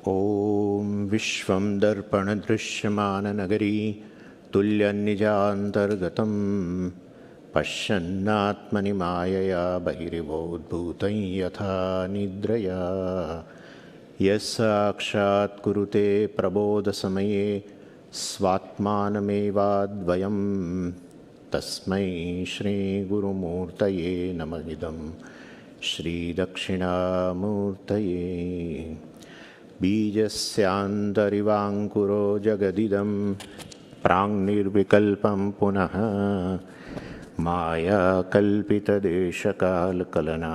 ॐ विश्वं दर्पणदृश्यमाननगरी तुल्यनिजान्तर्गतं पश्यन्नात्मनि मायया बहिरिवोद्भूतं यथा निद्रया यस्साक्षात् कुरुते प्रबोधसमये स्वात्मानमेवाद्वयं तस्मै श्रीगुरुमूर्तये नमः इदं श्रीदक्षिणामूर्तये। बीजस्यान्तरिवाङ्कुरो जगदिदं प्राङ्निर्विकल्पं पुनः मायाकल्पितदेशकालकलना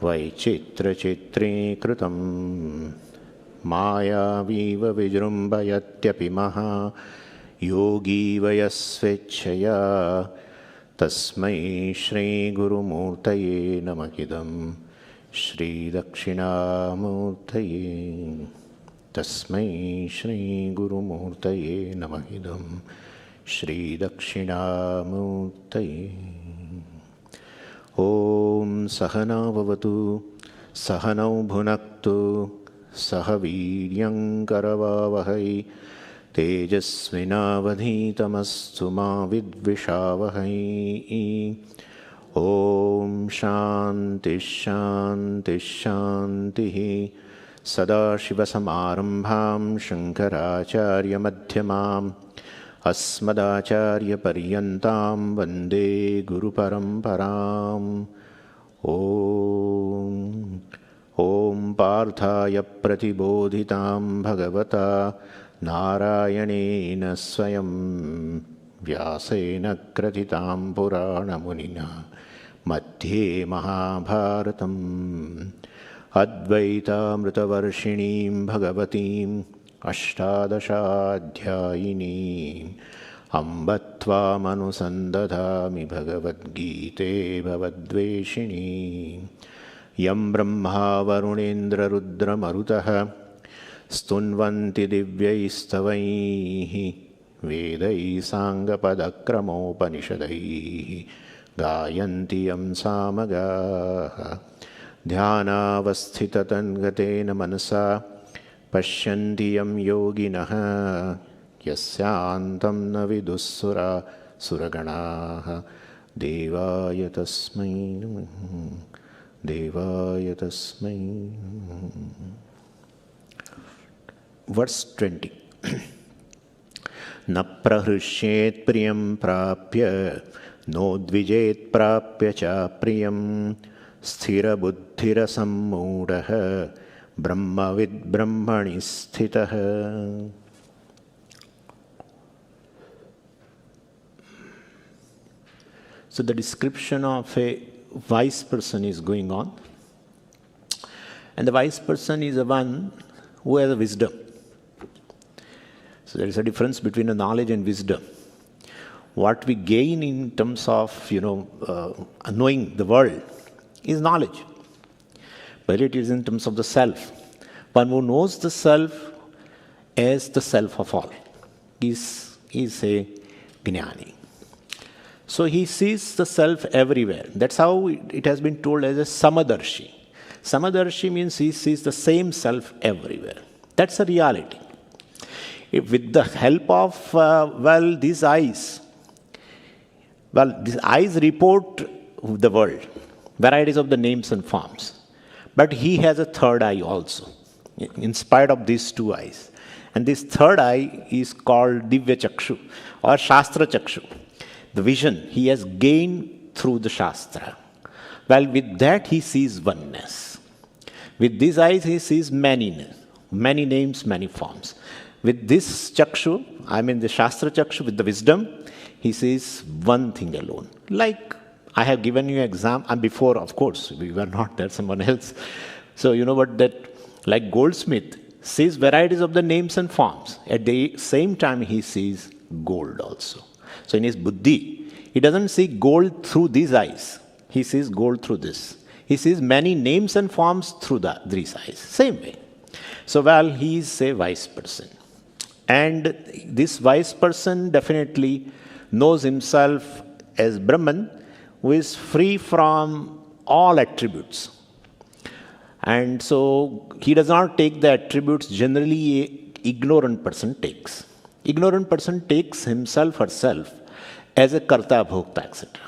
वैचित्रचित्रीकृतं मायावीव विजृम्भयत्यपि महा योगी वयस्वेच्छया तस्मै श्रीगुरुमूर्तये नमः इदं श्रीदक्षिणामूर्तये। तस्मै श्रीगुरुमूर्तये नमः इदं श्रीदक्षिणामूर्तये। ॐ सहना भवतु सहनौ भुनक्तु सह वीर्यं करवावहै तेजस्विनावधीतमस्तु मा विद्विषावहै। ॐ शान्तिः शान्तिः शान्तिः। सदाशिवसमारम्भां शङ्कराचार्यमध्यमाम् अस्मदाचार्यपर्यन्तां वन्दे गुरुपरम्पराम्। ॐ पार्थाय प्रतिबोधितां भगवता नारायणेन स्वयं व्यासेन ग्रथितां पुराणमुनिना मध्ये महाभारतम् अद्वैतामृतवर्षिणीं भगवतीम् अष्टादशाध्यायिनीम् अम्ब त्वामनुसन्दधामि भगवद्गीते भवद्वेषिणीम्। यं ब्रह्मा वरुणेन्द्ररुद्रमरुतः स्तुन्वन्ति दिव्यैस्तवैः वेदैः साङ्गपदक्रमोपनिषदैः गायन्ति यं सामगाः। ध्यानावस्थिततन्गतेन मनसा पश्यन्ति यं योगिनः यस्यान्तं न विदुःसुरगणाः। देवाय तस्मै नमः। देवाय तस्मै नमः। Verse 20. न प्रहृष्येत् प्रियं प्राप्य नोद्विजेत् प्राप्य च प्रियं स्थिरबुद्धिरसम्मूढः ब्रह्मविद् ब्रह्मणि स्थितः। So the description of a wise person is going on, and the wise person is the one who has wisdom. So there is a difference between a knowledge and wisdom. What we gain in terms of knowing the world is knowledge, but it is in terms of the self. One who knows the self as the self of all is a jnani. So he sees the self everywhere. That's how it has been told as a samadarshi. Samadarshi means he sees the same self everywhere. That's a reality. If with the help of these eyes report the world, varieties of the names and forms. But he has a third eye also, in spite of these two eyes. And this third eye is called Divya Chakshu or Shastra Chakshu. The vision he has gained through the Shastra. Well, with that he sees oneness. With these eyes he sees many names, many forms. With this Chakshu, the Shastra Chakshu, with the wisdom, he sees one thing alone. Like I have given you an example, and before, of course, we were not there, someone else. So you know what, that like goldsmith sees varieties of the names and forms. At the same time, he sees gold also. So in his buddhi, he doesn't see gold through these eyes. He sees gold through this. He sees many names and forms through these eyes. Same way. So, well, he is a wise person. And this wise person definitely knows himself as Brahman, who is free from all attributes. And so he does not take the attributes generally an ignorant person takes. Ignorant person takes himself, herself as a karta, bhokta, etc.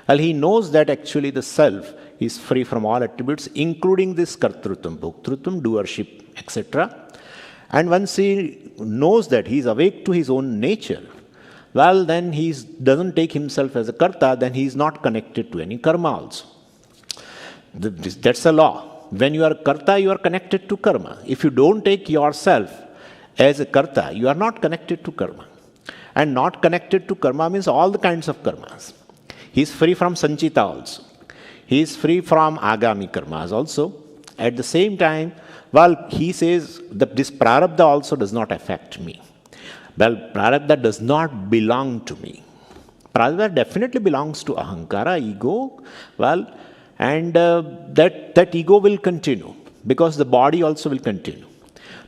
Well, he knows that actually the self is free from all attributes, including this kartrutvam, bhoktrutvam, doership, etc. And once he knows that, he is awake to his own nature, well, then he doesn't take himself as a karta, then he is not connected to any karma also. That's a law. When you are karta, you are connected to karma. If you don't take yourself as a karta, you are not connected to karma. And not connected to karma means all the kinds of karmas. He is free from sanchita also. He is free from agami karmas also. At the same time, well, he says that this prarabdha also does not affect me. Well, prarabdha does not belong to me. Prarabdha definitely belongs to ahankara, ego. Well, and that ego will continue because the body also will continue.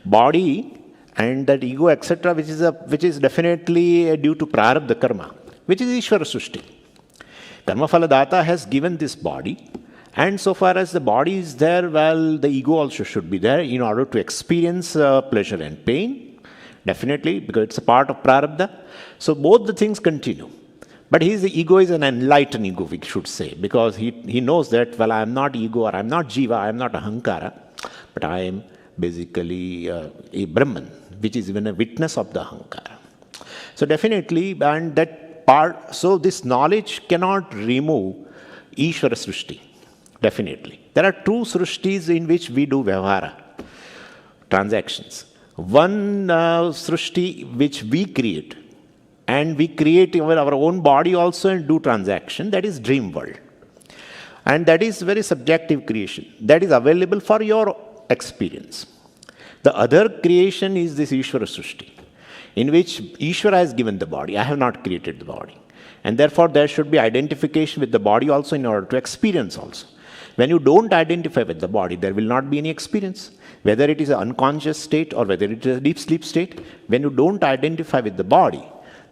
Body and that ego, etc., which is definitely due to prarabdha karma, which is Ishvara Srushti. Karma Phala Data has given this body, and so far as the body is there, well, the ego also should be there in order to experience pleasure and pain, definitely, because it's a part of prarabdha. So both the things continue. But his ego is an enlightened ego, we should say, because he knows that, well, I am not ego or I am not jiva, I am not ahankara, but I am basically a Brahman, which is even a witness of the ahankara. So definitely, and that part, so this knowledge cannot remove Ishvara Srushti, definitely. There are two Srushtis in which we do Vyavahara, transactions. One Srushti which we create, and we create our own body also and do transaction, that is dream world. And that is very subjective creation. That is available for your experience. The other creation is this Ishvara Srushti, in which Ishvara has given the body. I have not created the body. And therefore there should be identification with the body also in order to experience also. When you don't identify with the body, there will not be any experience. Whether it is an unconscious state or whether it is a deep sleep state, when you don't identify with the body,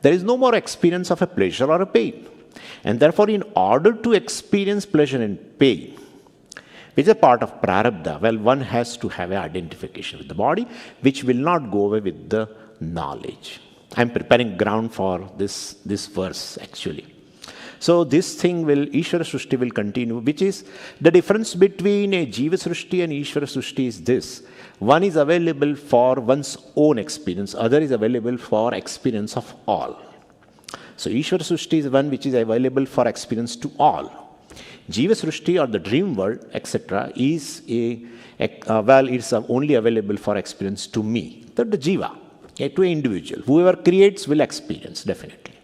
there is no more experience of a pleasure or a pain. And therefore, in order to experience pleasure and pain, which is a part of prarabdha, well, one has to have an identification with the body, which will not go away with the knowledge. I am preparing ground for this verse, actually. So this thing will, Ishvara Srushti will continue, which is the difference between a Jiva Srushti and Ishvara Srushti is this. One is available for one's own experience, other is available for experience of all. So Ishvara Srushti is one which is available for experience to all. Jiva Srushti or the dream world, etc., is it's only available for experience to me, to the Jiva, to an individual. Whoever creates will experience, definitely.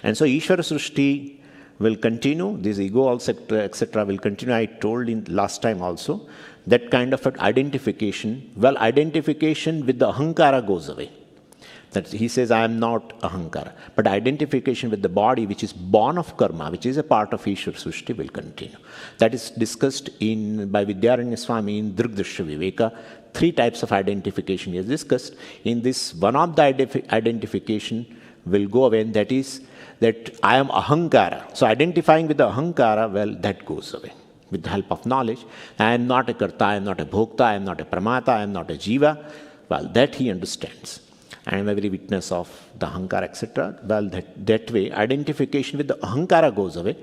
And so Ishvara Srushti will continue, this ego also, etc., will continue. I told in last time also, that kind of identification, well, identification with the ahankara goes away. That he says, I am not ahankara. But identification with the body, which is born of karma, which is a part of Ishvara Srushti, will continue. That is discussed by Vidya Swami in Drigdrishya Viveka. 3 types of identification he has discussed. In this, one of the identification will go away, and that is that I am ahankara. So identifying with the ahankara, well, that goes away with the help of knowledge. I am not a karta, I am not a bhokta, I am not a pramata, I am not a jiva. Well, that he understands. I am every witness of the ahankara, etc. Well, that way, identification with the ahankara goes away.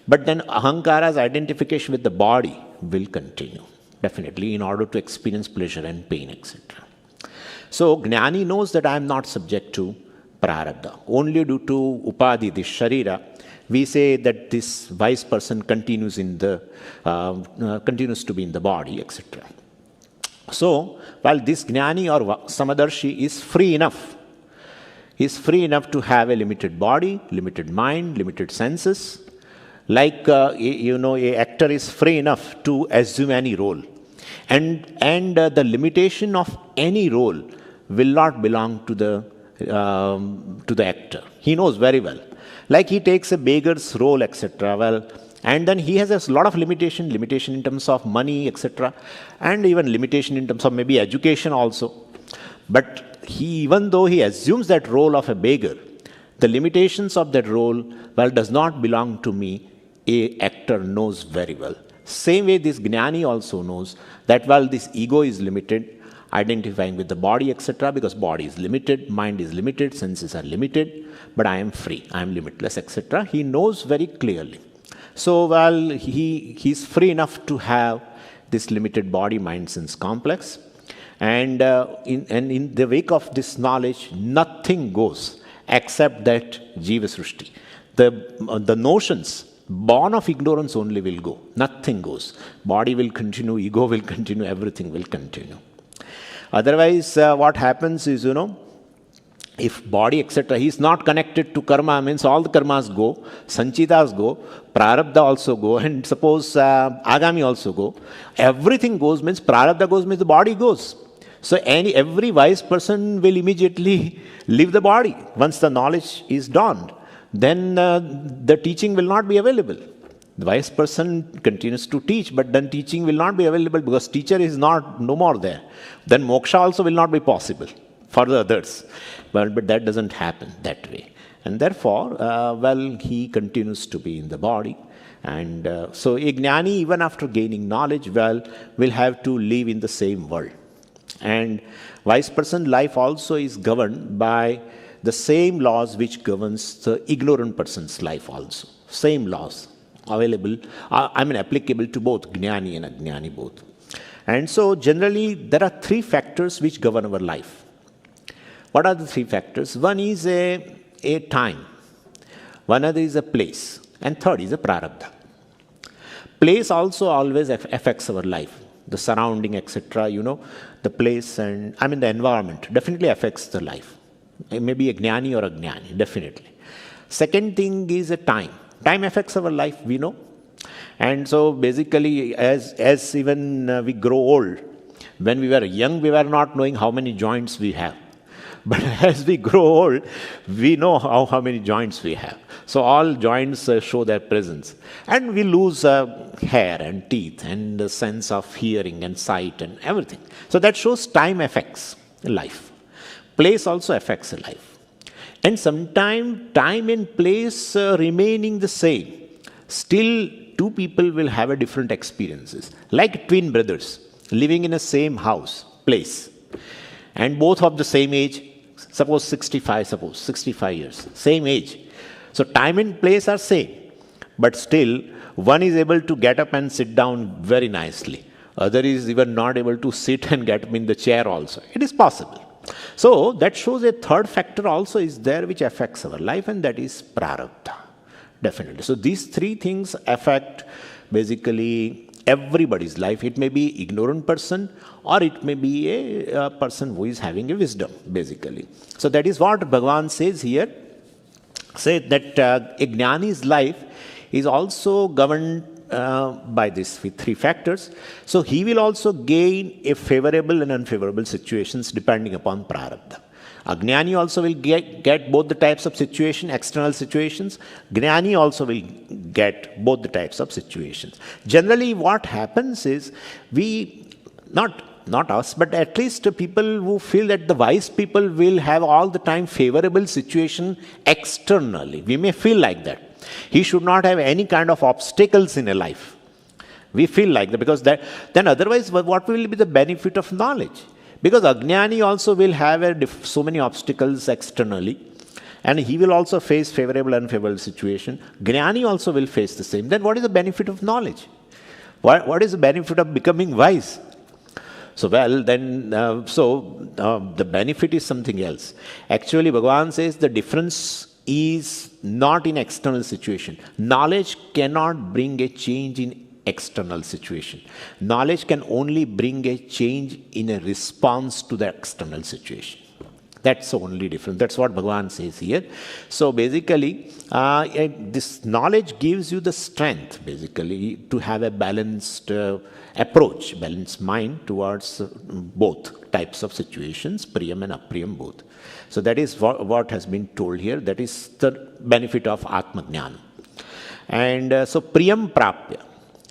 But then ahankara's identification with the body will continue, definitely, in order to experience pleasure and pain, etc. So, Jnani knows that I am not subject to prarabdha. Only due to upadhi, this sharira, we say that this wise person continues to be in the body, etc. So, while this Jnani or Samadarshi is free enough to have a limited body, limited mind, limited senses, like a actor is free enough to assume any role, and the limitation of any role will not belong to the actor. He knows very well. Like he takes a beggar's role, etc. Well, and then he has a lot of limitation in terms of money, etc. And even limitation in terms of maybe education also. But even though he assumes that role of a beggar, the limitations of that role, well, does not belong to me. He knows very well. Like he takes a beggar's role, etc. Well, and then he has a lot of limitation in terms of maybe education also. But even though he assumes that role of a beggar, the limitations of that role, well, does not belong to me. He knows very well. Like he takes a beggar's role, etc. Well, and then he has a lot of limitation in terms of maybe education also. But even though he assumes that role of a beggar, the limitations of that role, well, does not belong to me. a actor knows very well. Same way this Gnani also knows that while this ego is limited, identifying with the body, etc., because body is limited, mind is limited, senses are limited, but I am free, I am limitless, etc. He knows very clearly. So while he's free enough to have this limited body, mind, sense complex, and in the wake of this knowledge, nothing goes except that Jiva Srushti. The notions born of ignorance only will go. Nothing goes. Body will continue, ego will continue, everything will continue. Otherwise, what happens is, if body, etc., he is not connected to karma, means all the karmas go, sanchitas go, prarabdha also go, and suppose agami also go. Everything goes, means prarabdha goes, means the body goes. So every wise person will immediately leave the body once the knowledge is dawned. Then the teaching will not be available. The wise person continues to teach, but then teaching will not be available because teacher is no more there. Then moksha also will not be possible for the others. But that doesn't happen that way. And therefore, he continues to be in the body. And so a Gnani, even after gaining knowledge, will have to live in the same world. And wise person life also is governed by the same laws which governs the ignorant person's life also. Same laws available, applicable to both Gnani and Agnani both. And so generally there are three factors which govern our life. What are the three factors? One is a time, one other is a place, and third is a prarabdha. Place also always affects our life. The surrounding, etc., the place and the environment definitely affects the life. It may be a Gnani or a Gnani, definitely. Second thing is a time. Time affects our life, we know. And so basically, as even we grow old, when we were young, we were not knowing how many joints we have. But as we grow old, we know how many joints we have. So all joints show their presence. And we lose hair and teeth and the sense of hearing and sight and everything. So that shows time affects life. Place also affects life. And sometimes time and place remaining the same, still two people will have a different experiences. Like twin brothers living in a same house, place. And both of the same age, suppose 65 years, same age. So time and place are same. But still, one is able to get up and sit down very nicely. Other is even not able to sit and get up in the chair also. It is possible. So that shows a third factor also is there which affects our life, and that is prarabdha. Definitely. So these three things affect basically everybody's life. It may be ignorant person or it may be a person who is having a wisdom, basically. So that is what Bhagavan says here. Say that a Gnani's life is also governed by these three factors. So he will also gain a favorable and unfavorable situations depending upon prarabdha. Agnani also will get both the types of situation, external situations. Gnani also will get both the types of situations. Generally what happens is we, not us, but at least people who feel that the wise people will have all the time favorable situation externally. We may feel like that. He should not have any kind of obstacles in a life. We feel like that because then otherwise what will be the benefit of knowledge? Because Agnani also will have so many obstacles externally, and he will also face favorable and unfavorable situation. Gnani also will face the same. Then what is the benefit of knowledge? What is the benefit of becoming wise? So the benefit is something else. Actually, Bhagavan says the difference is not in external situation. Knowledge cannot bring a change in external situation. Knowledge can only bring a change in a response to the external situation. That's the only difference. That's what Bhagavan says here. So basically, this knowledge gives you the strength, basically, to have a balanced approach, balanced mind towards both types of situations, priyam and apriyam both. So that is what has been told here. That is the benefit of Atma Jnana. And so priyam prapya.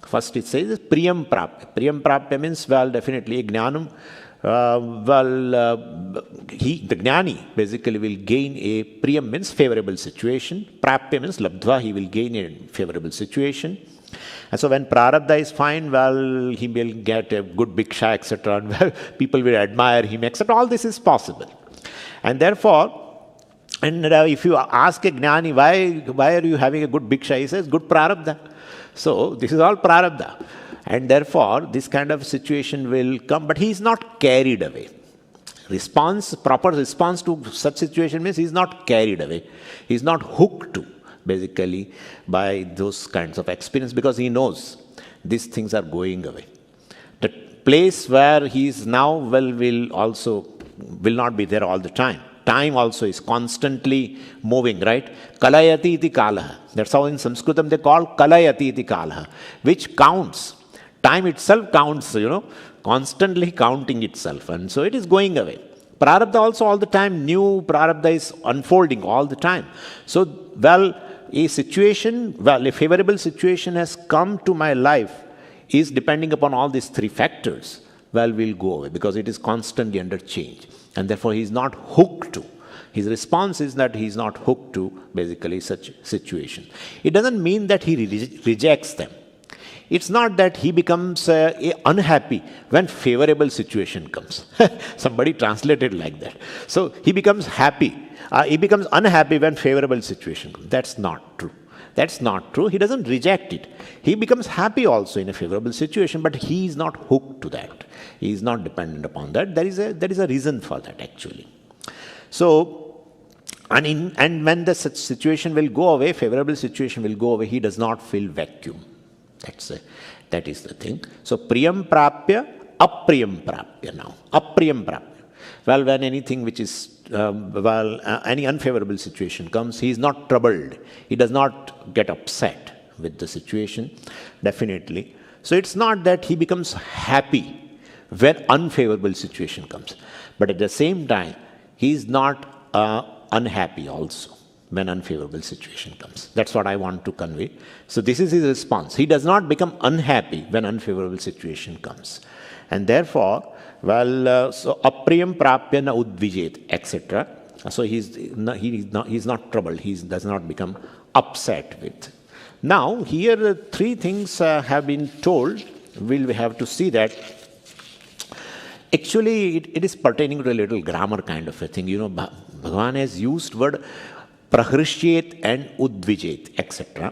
First it says priyam prapya. Priyam prapya means, well, definitely Jnanam the Jnani basically will gain a priyam means favorable situation, prapya means labdva, he will gain a favorable situation. And so when prarabdha is fine, he will get a good bhiksha, etc. And people will admire him, etc. All this is possible. And therefore, if you ask a Jnani, why are you having a good bhiksha? He says, good prarabdha. So this is all prarabdha. And therefore, this kind of situation will come, but he is not carried away. Proper response to such situation means he is not carried away. He is not hooked to, basically, by those kinds of experience, because he knows these things are going away. The place where he is now will not be there all the time. Time also is constantly moving, right? Kalayati iti kalaha. That's how in Sanskritam they call kalayati iti kalaha, which counts. Time itself counts, constantly counting itself. And so it is going away. Prarabdha also all the time, new prarabdha is unfolding all the time. So, a favorable situation has come to my life is depending upon all these three factors. Will go away because it is constantly under change. And therefore he is not hooked to. His response is that he is not hooked to basically such situation. It doesn't mean that he rejects them. It's not that he becomes unhappy when favorable situation comes. Somebody translated like that. So he becomes happy. He becomes unhappy when favorable situation comes. That's not true. That's not true. He doesn't reject it. He becomes happy also in a favorable situation, but he is not hooked to that. He is not dependent upon that. There is a reason for that actually. So, and when the such situation will go away, favorable situation will go away, he does not feel vacuum. That is the thing. So, priyam prapya, apriyam prapya now. Apriyam prapya. When anything which is, any unfavorable situation comes, he is not troubled. He does not get upset with the situation, definitely. So, it's not that he becomes happy when unfavorable situation comes. But at the same time, he is not unhappy also when unfavorable situation comes. That's what I want to convey. So this is his response. He does not become unhappy when unfavorable situation comes. And therefore, so apriyam prapya na udvijet, etc. So he's not troubled. He does not become upset with. Now, here three things have been told. We'll have to see that. Actually, it is pertaining to a little grammar kind of a thing. Bhagavan has used word prahrishyet and udvijet, etc.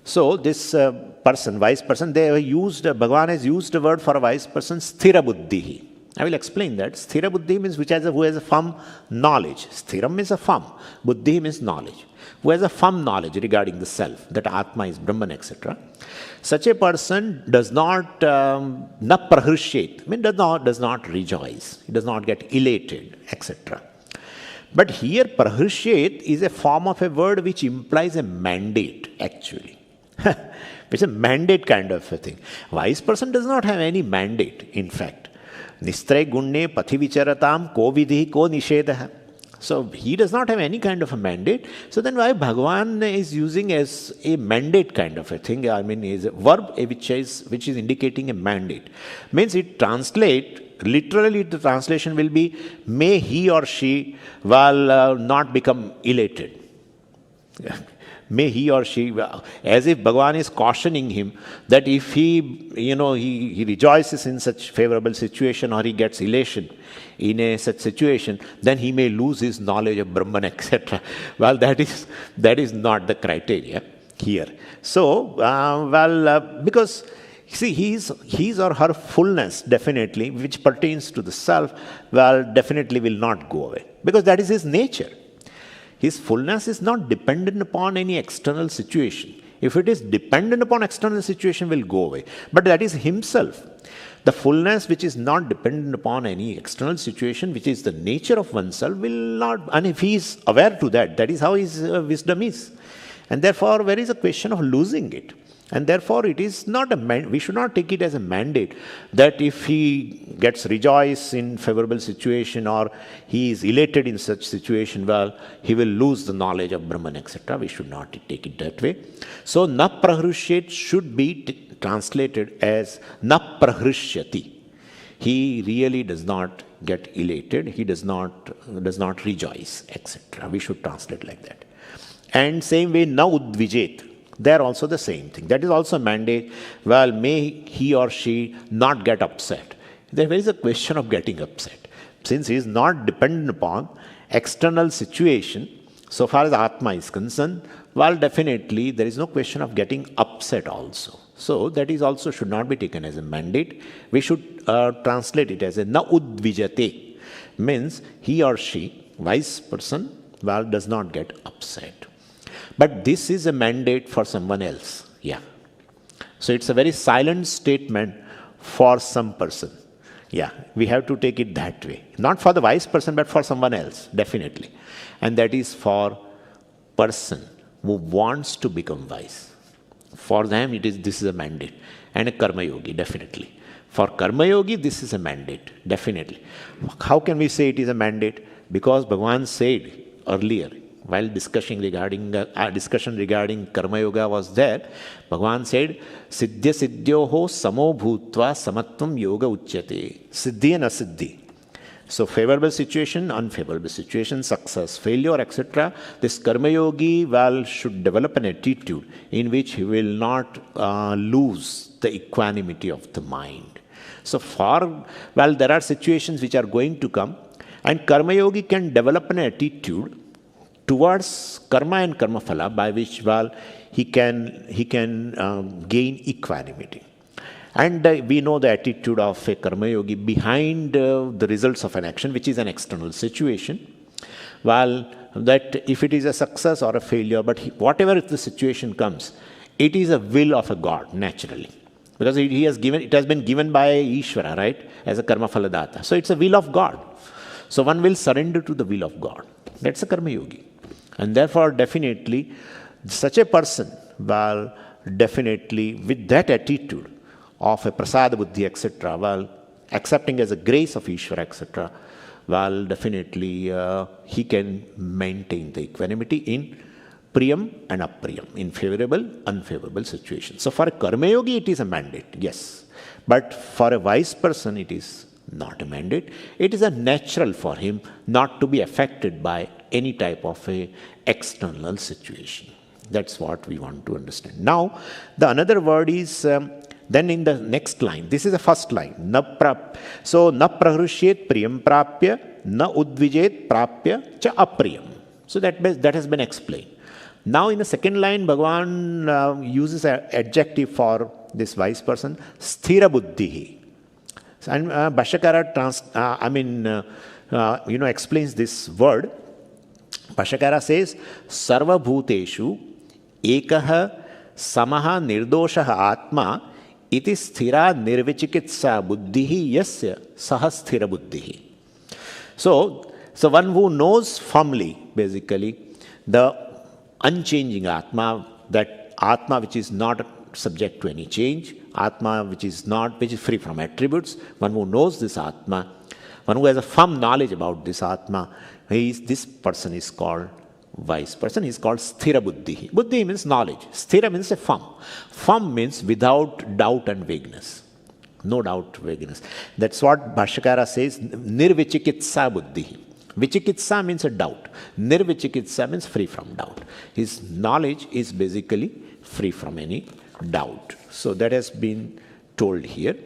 So this wise person, Bhagavan has used the word for a wise person, sthira buddhihi. I will explain that. Sthira buddhi means who has a firm knowledge. Sthiram means a firm. Buddhi means knowledge. Who has a firm knowledge regarding the self, that Atma is Brahman, etc. Such a person does not na prahrishyet, does not rejoice. He does not get elated, etc. But here prahrishyet is a form of a word which implies a mandate, actually. It's a mandate kind of a thing. Wise person does not have any mandate, in fact. Nistre gunne pathi vicharatam ko vidhi ko nishedah. So he does not have any kind of a mandate. So then why Bhagavan is using as a mandate kind of a thing? Is a verb which is indicating a mandate. Means it literally the translation will be, may he or she not become elated. May he or she, as if Bhagavan is cautioning him that if he rejoices in such favorable situation or he gets elation in such situation, then he may lose his knowledge of Brahman, etc. That is not the criteria here. So, because see, his or her fullness definitely, which pertains to the self, definitely will not go away, because that is his nature. His fullness is not dependent upon any external situation. If it is dependent upon external situation, will go away. But that is himself. The fullness which is not dependent upon any external situation, which is the nature of oneself, will not, and if he is aware to that, that is how his wisdom is. And therefore, there is a question of losing it. And therefore, it is not we should not take it as a mandate that if he gets rejoice in favorable situation or he is elated in such situation, he will lose the knowledge of Brahman, etc. We should not take it that way. So, na prahrishyet should be translated as na prahrishyati. he really does not get elated, he does not rejoice, etc. We should translate like that. And same way, na udvijet, they're also the same thing. That is also a mandate. Well, may he or she not get upset. There is a question of getting upset. Since he is not dependent upon external situation, so far as Atma is concerned, well, definitely there is no question of getting upset also. So that is also should not be taken as a mandate. We should translate it as a na udvijate. Means he or she, wise person, well, does not get upset. But this is a mandate for someone else. Yeah. So it's a very silent statement for some person. Yeah, we have to take it that way. Not for the wise person, but for someone else, definitely. And that is for person who wants to become wise. For them, this is a mandate. And a karma yogi, definitely. For karma yogi, this is a mandate, definitely. How can we say it is a mandate? Because Bhagavan said earlier, while discussion regarding karma yoga was there, Bhagavan said, Siddhya siddhyoho samo bhutva samatvam yoga uchyate. Siddhi and asiddhi. So favorable situation, unfavorable situation, success, failure, etc. This karma yogi, well, should develop an attitude in which he will not lose the equanimity of the mind. So there are situations which are going to come, and karma yogi can develop an attitude towards karma and karma phala by which, well, he can gain equanimity. And we know the attitude of a karma yogi behind the results of an action, which is an external situation. Well, that if it is a success or a failure, but whatever the situation comes, it is a will of a God, naturally. Because it has been given by Ishvara, right, as a karma phala data. So it's a will of God. So one will surrender to the will of God. That's a karma yogi. And therefore, definitely, such a person, well, definitely with that attitude of a prasada buddhi, etc., well, accepting as a grace of Ishvara, etc., well, definitely he can maintain the equanimity in priyam and apriyam, in favorable, unfavorable situations. So for a karma yogi, it is a mandate, yes. But for a wise person, it is not a mandate. It is a natural for him not to be affected by any type of a external situation. That's what we want to understand. Now, the another word is then in the next line. This is the first line. So, na prahrushyet priyam prapya, na udvijet prapya cha apriyam. So that has been explained. Now, in the second line, Bhagavan uses an adjective for this wise person, sthira buddhihi. And Bhashyakara explains this word. Bhashyakara says, Sarva bhuteshu ekaha samaha nirdoshaha atma iti sthira nirvichikitsa buddhihi yasya saha sthira buddhihi. So one who knows firmly, basically, the unchanging Atma, that Atma which is not subject to any change, Atma which is free from attributes, one who knows this Atma, one who has a firm knowledge about this Atma, this person is called wise person, is called sthira buddhi. Buddhi means knowledge. Sthira means a firm. Firm means without doubt and vagueness. No doubt, vagueness. That's what Bhashyakara says, nirvichikitsa buddhi. Vichikitsa means a doubt. Nirvichikitsa means free from doubt. His knowledge is basically free from any doubt. So that has been told here.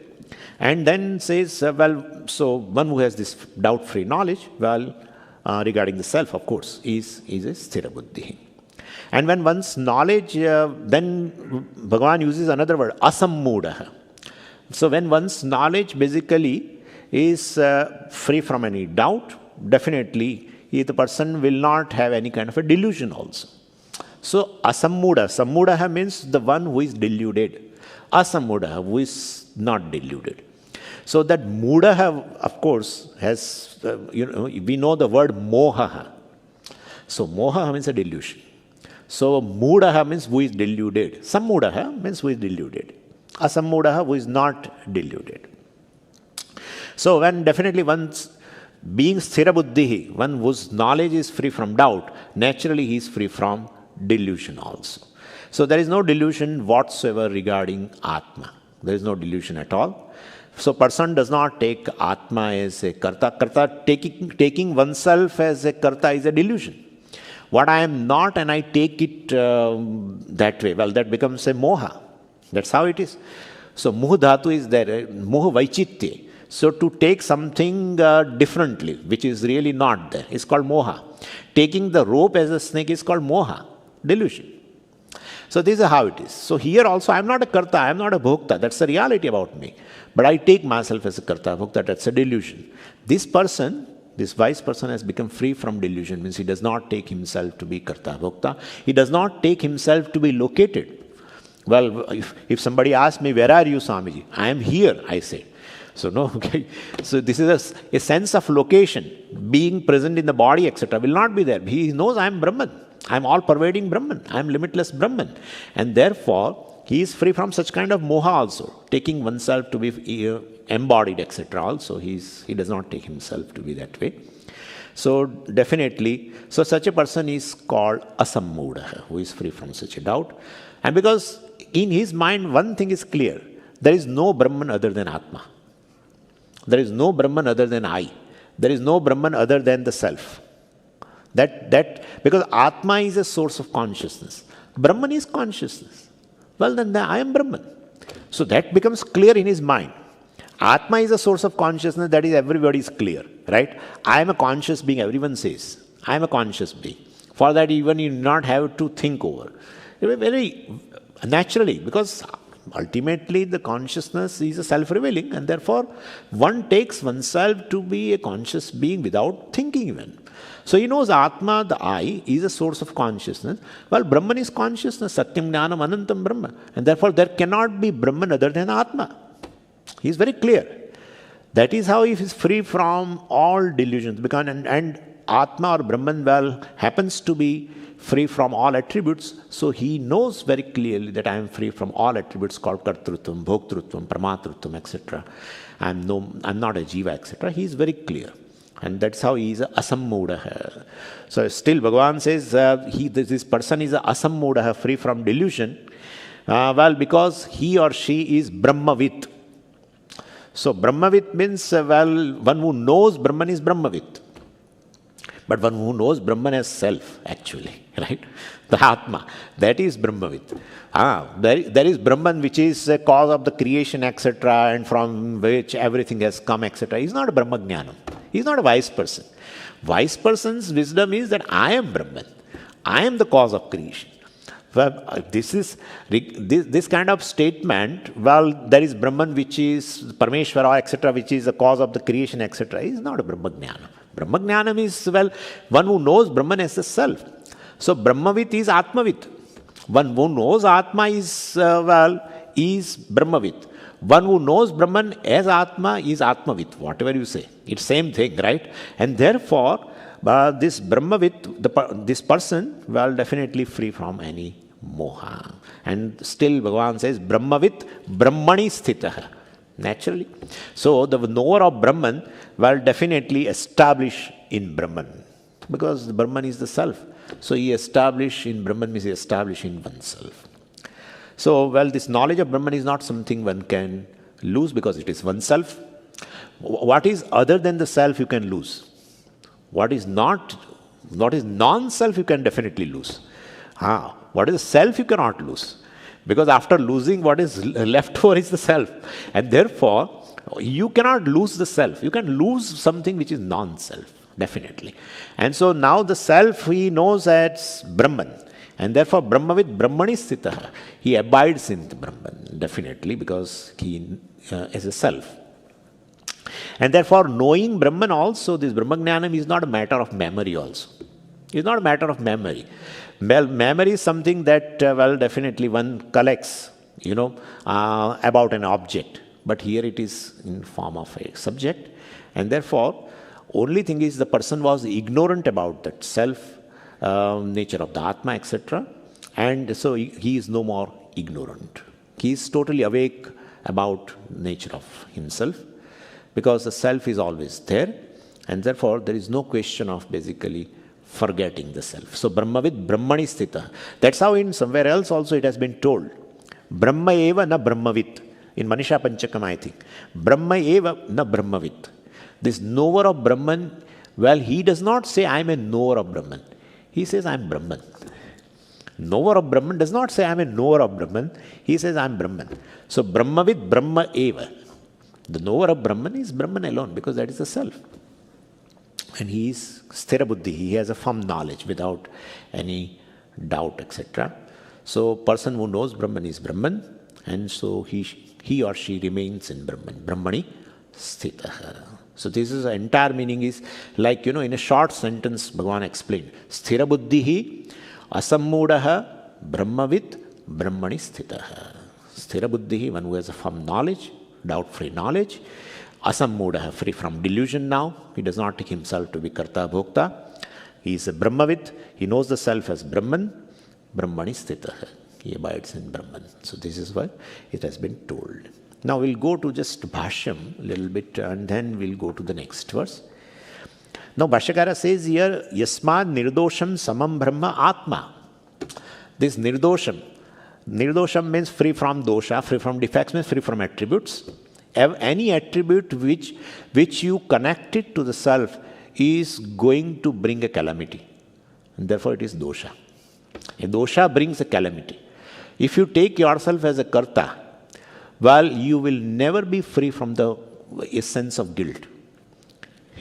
And then says, so one who has this doubt-free knowledge, regarding the self, of course, is a sthira buddhi. And when one's knowledge, then Bhagavan uses another word, asammudaha. So when one's knowledge basically is free from any doubt, definitely the person will not have any kind of a delusion also. So sammudaha means the one who is deluded. Asammudaha, who is not deluded. So that mudaha, of course, has, we know the word mohaha. So mohaha means a delusion. So mudaha means who is deluded. Sammudaha means who is deluded. Asammudaha, who is not deluded. So when definitely one's being sthira buddhi, one whose knowledge is free from doubt, naturally he is free from delusion also. So there is no delusion whatsoever regarding Atma. There is no delusion at all. So person does not take Atma as a Karta. Karta, taking oneself as a Karta is a delusion. What I am not and I take it that way, well, that becomes a moha. That's how it is. So moha dhatu is there, moha vaichitya. So to take something differently, which is really not there, is called moha. Taking the rope as a snake is called moha, delusion. So this is how it is. So here also I am not a karta, I am not a bhokta. That's the reality about me. But I take myself as a karta, bhokta, that's a delusion. This person, this wise person has become free from delusion, means he does not take himself to be karta, bhokta. He does not take himself to be located. Well, if somebody asks me, where are you, Swamiji? I am here, I say. So no, okay. So this is a sense of location, being present in the body, etc. will not be there. He knows I am Brahman. I am all-pervading Brahman. I am limitless Brahman. And therefore, he is free from such kind of moha also, taking oneself to be embodied, etc. Also, he does not take himself to be that way. So definitely, so such a person is called asammuda, who is free from such a doubt. And because in his mind, one thing is clear, there is no Brahman other than Atma. There is no Brahman other than I. There is no Brahman other than the self. Because Atma is a source of consciousness. Brahman is consciousness. Well, then I am Brahman. So that becomes clear in his mind. Atma is a source of consciousness, that is everybody is clear, right? I am a conscious being, everyone says. I am a conscious being. For that even you do not have to think over. Very naturally, because ultimately the consciousness is a self-revealing, and therefore one takes oneself to be a conscious being without thinking even. So he knows Atma, the I, is a source of consciousness. Well, Brahman is consciousness, Satyam Jnanam Anantam Brahma. And therefore there cannot be Brahman other than Atma. He is very clear. That is how he is free from all delusions. Because, and Atma or Brahman, well, happens to be free from all attributes. So he knows very clearly that I am free from all attributes called Kartrutvam, Bhoktrutvam, Pramatrutvam, etc. I'm not a Jiva, etc. He is very clear. And that's how he is a asammuda. So still Bhagavan says this person is a asammuda, free from delusion. Well, because he or she is Brahmavit. So Brahmavit means, well, one who knows Brahman is Brahmavit. But one who knows Brahman as self, actually, right? The Atma, that is Brahmavit. There is Brahman, which is a cause of the creation, etc., and from which everything has come, etc. He is not a Brahmajnanam. He is not a wise person. Wise person's wisdom is that I am Brahman. I am the cause of creation. Well, this kind of statement, well, there is Brahman, which is Parameshvara, etc., which is the cause of the creation, etc., is not a Brahmajnanam. Brahmajnanam is, well, one who knows Brahman as the self. So Brahmavit is Atmavit. One who knows Atma is, is Brahmavit. One who knows Brahman as Atma is Atmavit, whatever you say. It's same thing, right? And therefore, this Brahmavit, this person, well, definitely free from any moha. And still Bhagavan says, Brahmavit Brahmani sthitah. Naturally. So the knower of Brahman will definitely establish in Brahman. Because the Brahman is the self. So he establish in Brahman means he establish in oneself. So, well, this knowledge of Brahman is not something one can lose because it is oneself. What is other than the self you can lose. What is non-self you can definitely lose. What is the self you cannot lose. Because after losing, what is left over is the self. And therefore, you cannot lose the self. You can lose something which is non-self, definitely. And so now the self he knows as Brahman. And therefore, Brahmavit Brahmani sthitah. He abides in the Brahman, definitely, because he is a self. And therefore, knowing Brahman also, this Brahmajnanam is not a matter of memory also. It's not a matter of memory. Well, memory is something that, well, definitely one collects, about an object. But here it is in form of a subject. And therefore, only thing is the person was ignorant about that self, nature of the Atma, etc. And so he is no more ignorant. He is totally awake about nature of himself. Because the self is always there. And therefore, there is no question of basically forgetting the self. So, Brahmavit Brahmani sthita. That's how in somewhere else also it has been told. Brahma eva na Brahmavit. in Manisha Panchakam, I think. Brahma eva na Brahmavit. This knower of Brahman, well, he does not say, I am a knower of Brahman. He says, I am Brahman. Knower of Brahman does not say, I am a knower of Brahman. He says, I am Brahman. So, Brahmavit Brahma eva. The knower of Brahman is Brahman alone, because that is the self. And he is sthira buddhi. He has a firm knowledge without any doubt, etc. So, person who knows Brahman is Brahman, and so he or she remains in Brahman. Brahmani sthitaha. So, this is the entire meaning is like, in a short sentence, Bhagavan explained. Sthira buddhihi asammudaha brahmavit brahmani sthitaha. Sthira buddhihi, one who has a firm knowledge, doubt-free knowledge. Asammudaha, free from delusion now. He does not take himself to be karta bhokta. He is a brahmavit. He knows the self as Brahman. Brahmani sthitaha. He abides in Brahman. So this is what it has been told. Now we'll go to just Bhashyam a little bit and then we'll go to the next verse. Now Bhashyakara says here, Yasmad nirdosham samam brahma atma. This nirdosham means free from dosha, free from defects, means free from attributes. Any attribute which you connect it to the self is going to bring a calamity. And therefore it is dosha. A dosha brings a calamity. If you take yourself as a karta, well, you will never be free from a sense of guilt.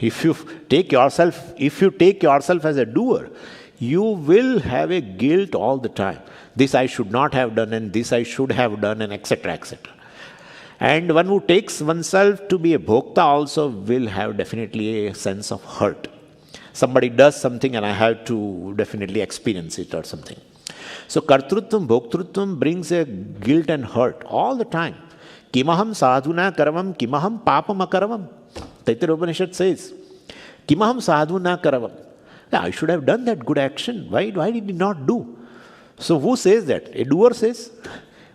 If you take yourself as a doer, you will have a guilt all the time. This I should not have done, and this I should have done, and etc., etc. And one who takes oneself to be a bhokta also will have definitely a sense of hurt. Somebody does something and I have to definitely experience it or something. So kartrutvam, bhoktrutvam brings a guilt and hurt all the time. Kimaham sadhuna karavam, kimaham papam akaravam. Taittiriya Upanishad says, Kimaham sadhuna karavam. Yeah, I should have done that good action. Why did he not do? So who says that? A doer says.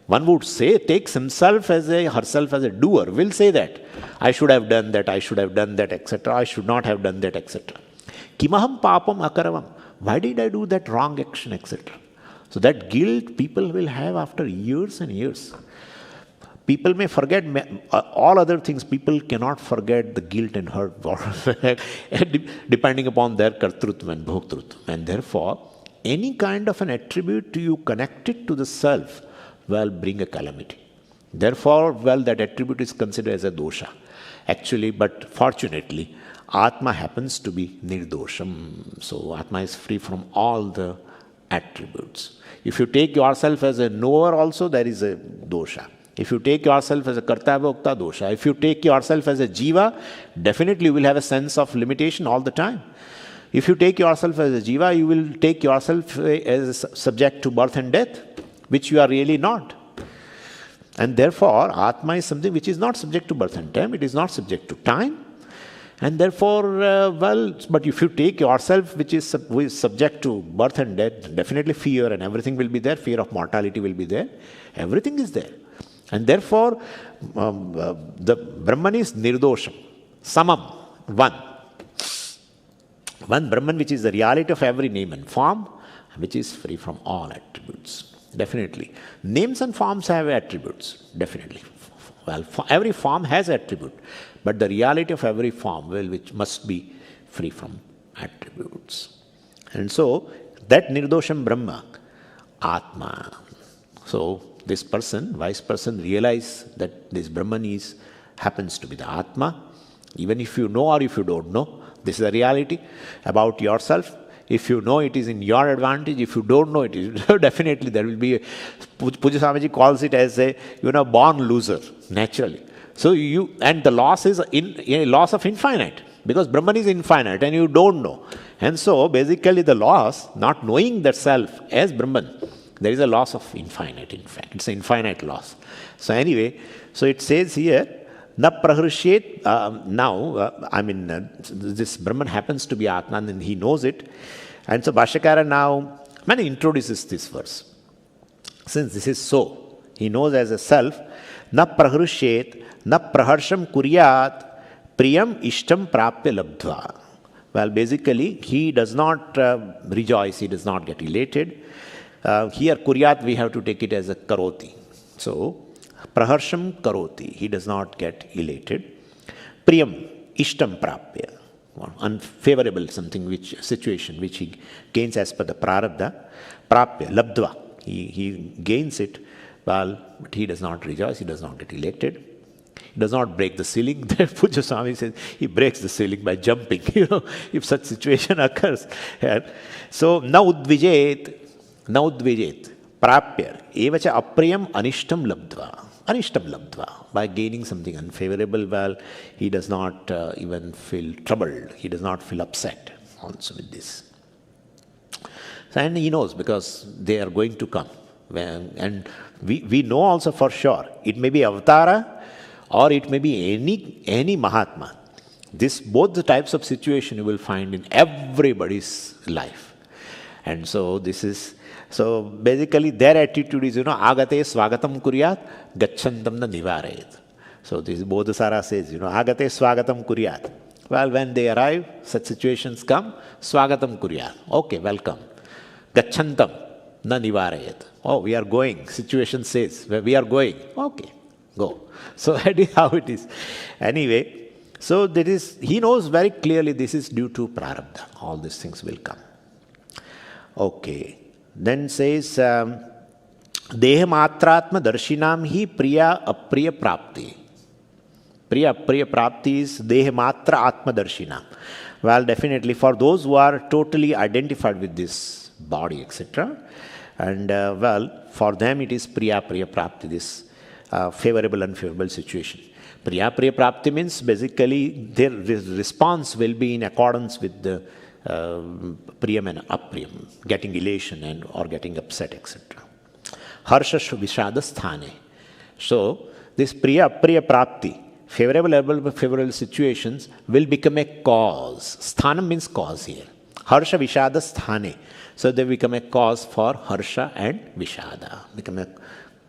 One would say, takes herself as a doer, will say that. I should have done that, etc. I should not have done that, etc. Kimaham papam akaravam. Why did I do that wrong action, etc. So that guilt people will have after years and years. People may forget all other things. People cannot forget the guilt and hurt depending upon their kartrutvam and bhoktrutvam. And therefore, any kind of an attribute you connected to the self will bring a calamity. Therefore, that attribute is considered as a dosha. Actually, but fortunately, Atma happens to be nirdosham. So, Atma is free from all the attributes. If you take yourself as a knower also, there is a dosha. If you take yourself as a karta bhokta, dosha. If you take yourself as a jiva, definitely you will have a sense of limitation all the time. If you take yourself as a jiva, you will take yourself as subject to birth and death, which you are really not. And therefore, Atma is something which is not subject to birth and time. It is not subject to time. And therefore, but if you take yourself who is subject to birth and death, definitely fear and everything will be there. Fear of mortality will be there. Everything is there. And therefore, the Brahman is nirdosham, samam, one. One Brahman which is the reality of every name and form, which is free from all attributes. Definitely. Names and forms have attributes. Definitely. Well, every form has attribute. But the reality of every form, which must be free from attributes. And so, that nirdosham Brahma, Atma. So, this person, wise person, realize that this Brahman happens to be the Atma. Even if you know or if you don't know, this is the reality about yourself. If you know, it is in your advantage. If you don't know, it is definitely there will be Puja Swamiji calls it as a born loser, naturally. So and the loss is a loss of infinite, because Brahman is infinite and you don't know. And so basically the loss, not knowing that self as Brahman, there is a loss of infinite, in fact. It's an infinite loss. So anyway, so it says here, Na praharshet, this Brahman happens to be Atma and he knows it. And so Bhashyakara now introduces this verse. Since this is so, he knows as a self, Na praharshet, Na praharsham kuryat, priyam ishtam prapya labdva. Well, basically, he does not rejoice, he does not get elated. Here, kuryat, we have to take it as a karoti. So, Praharsham karoti. He does not get elated. Priyam, ishtam prapya. Unfavorable something, which situation which he gains as per the prarabdha. Prapya, labdva. He gains it, well, but he does not rejoice, he does not get elated. He does not break the ceiling. Then Puja Swami says he breaks the ceiling by jumping, if such situation occurs. So, na udvijet, prapya, evacha apriyam anishtam labdva. Anishtam labdva. By gaining something unfavorable, well, he does not even feel troubled. He does not feel upset also with this. And he knows because they are going to come. And we know also for sure, it may be Avatara or it may be any Mahatma. Both the types of situation you will find in everybody's life. And so so basically their attitude is, agate swagatam kuryat, gachantam na nivarayet. So this Bodhisara says, agate swagatam kuryat. Well, when they arrive, such situations come, swagatam kuryat. Okay, welcome. Gachantam na nivarayat. Oh, we are going. Situation says, we are going. Okay, go. So that is how it is. Anyway, so he knows very clearly this is due to prarabdha. All these things will come. Okay. Then says, Deha matratma darshinam hi priya apriya prapti. Priya apriya prapti is Deha matra atma darshinam. Well, definitely for those who are totally identified with this body, etc. And for them it is priya priya prapti, this favorable unfavorable situation. Priya priya prapti means basically their response will be in accordance with the priyam and apriyam, getting elation or getting upset, etc. Harsha vishada sthane. So this priya priya prapti, favorable unfavorable situations will become a cause. Sthanam means cause here. Harsha vishada sthane. So they become a cause for harsha and vishada. Become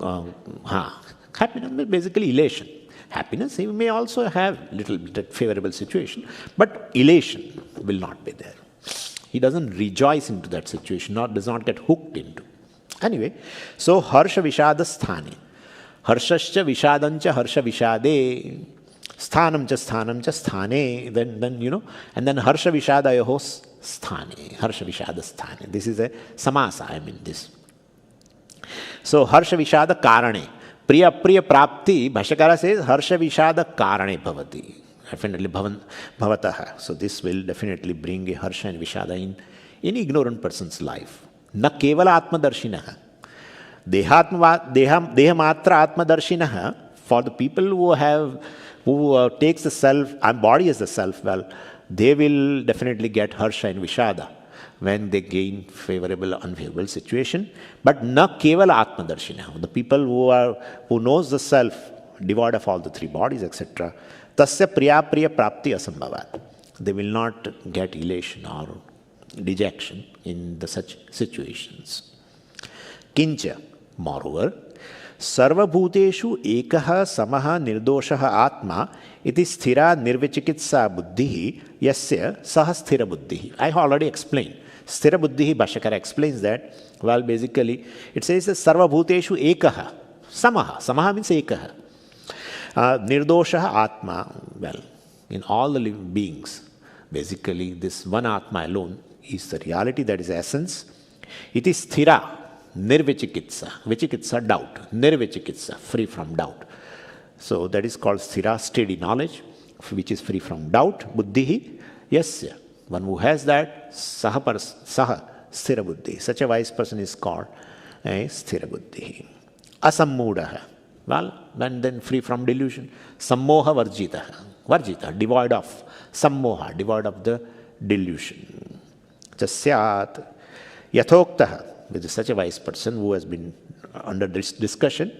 a happiness, basically elation. Happiness, he may also have little bit favorable situation, but elation will not be there. He doesn't rejoice into that situation, does not get hooked into. Anyway, so harsha vishada sthane. Harshascha vishadancha harsha vishade. Sthanam cha sthane. Then and then harsha vishadayoho sthane. Harsha vishada sthane. This is a samasa, this. So harsha vishada karane. Priya priya prapti, Bhashyakara says, harsha vishada karane bhavati. Definitely bhavataha. So this will definitely bring a harsha and vishada in any ignorant person's life. Na kevala atmadarshinaha. Deha matra atmadarshinaha. For the people who takes the self and body as the self, well, they will definitely get harsha and vishada when they gain favorable or unfavorable situation. But na kevala atmadarshina. The people who knows the self, devoid of all the three bodies, etc. Tasya priya priya prapti asambhavat. They will not get elation or dejection in the such situations. Kincha, moreover, sarvabhuteshu ekaha samaha nirdoshaha atma iti sthira nirvichikitsa buddhihi yasya saha sthira buddhihi. I already explained. Sthira buddhihi, Bhashyakara explains that. Well, basically, it says sarvabhuteshu ekaha. Samaha. Samaha means ekaha. Nirdoshaha atma. Well, in all the living beings, basically, this one atma alone is the reality, that is essence. It is sthira. Nirvichikitsa. Vichikitsa, doubt. Nirvichikitsa, free from doubt. So that is called sthira, steady knowledge, which is free from doubt. Buddhihi, yasya. One who has that, saha sthira buddhi. Such a wise person is called a sthira buddhi. Asammudaha. Well, and then free from delusion. Sammoha varjita, devoid of sammoha, devoid of the delusion. Jasyat yathoktaha. With such a wise person who has been under this discussion,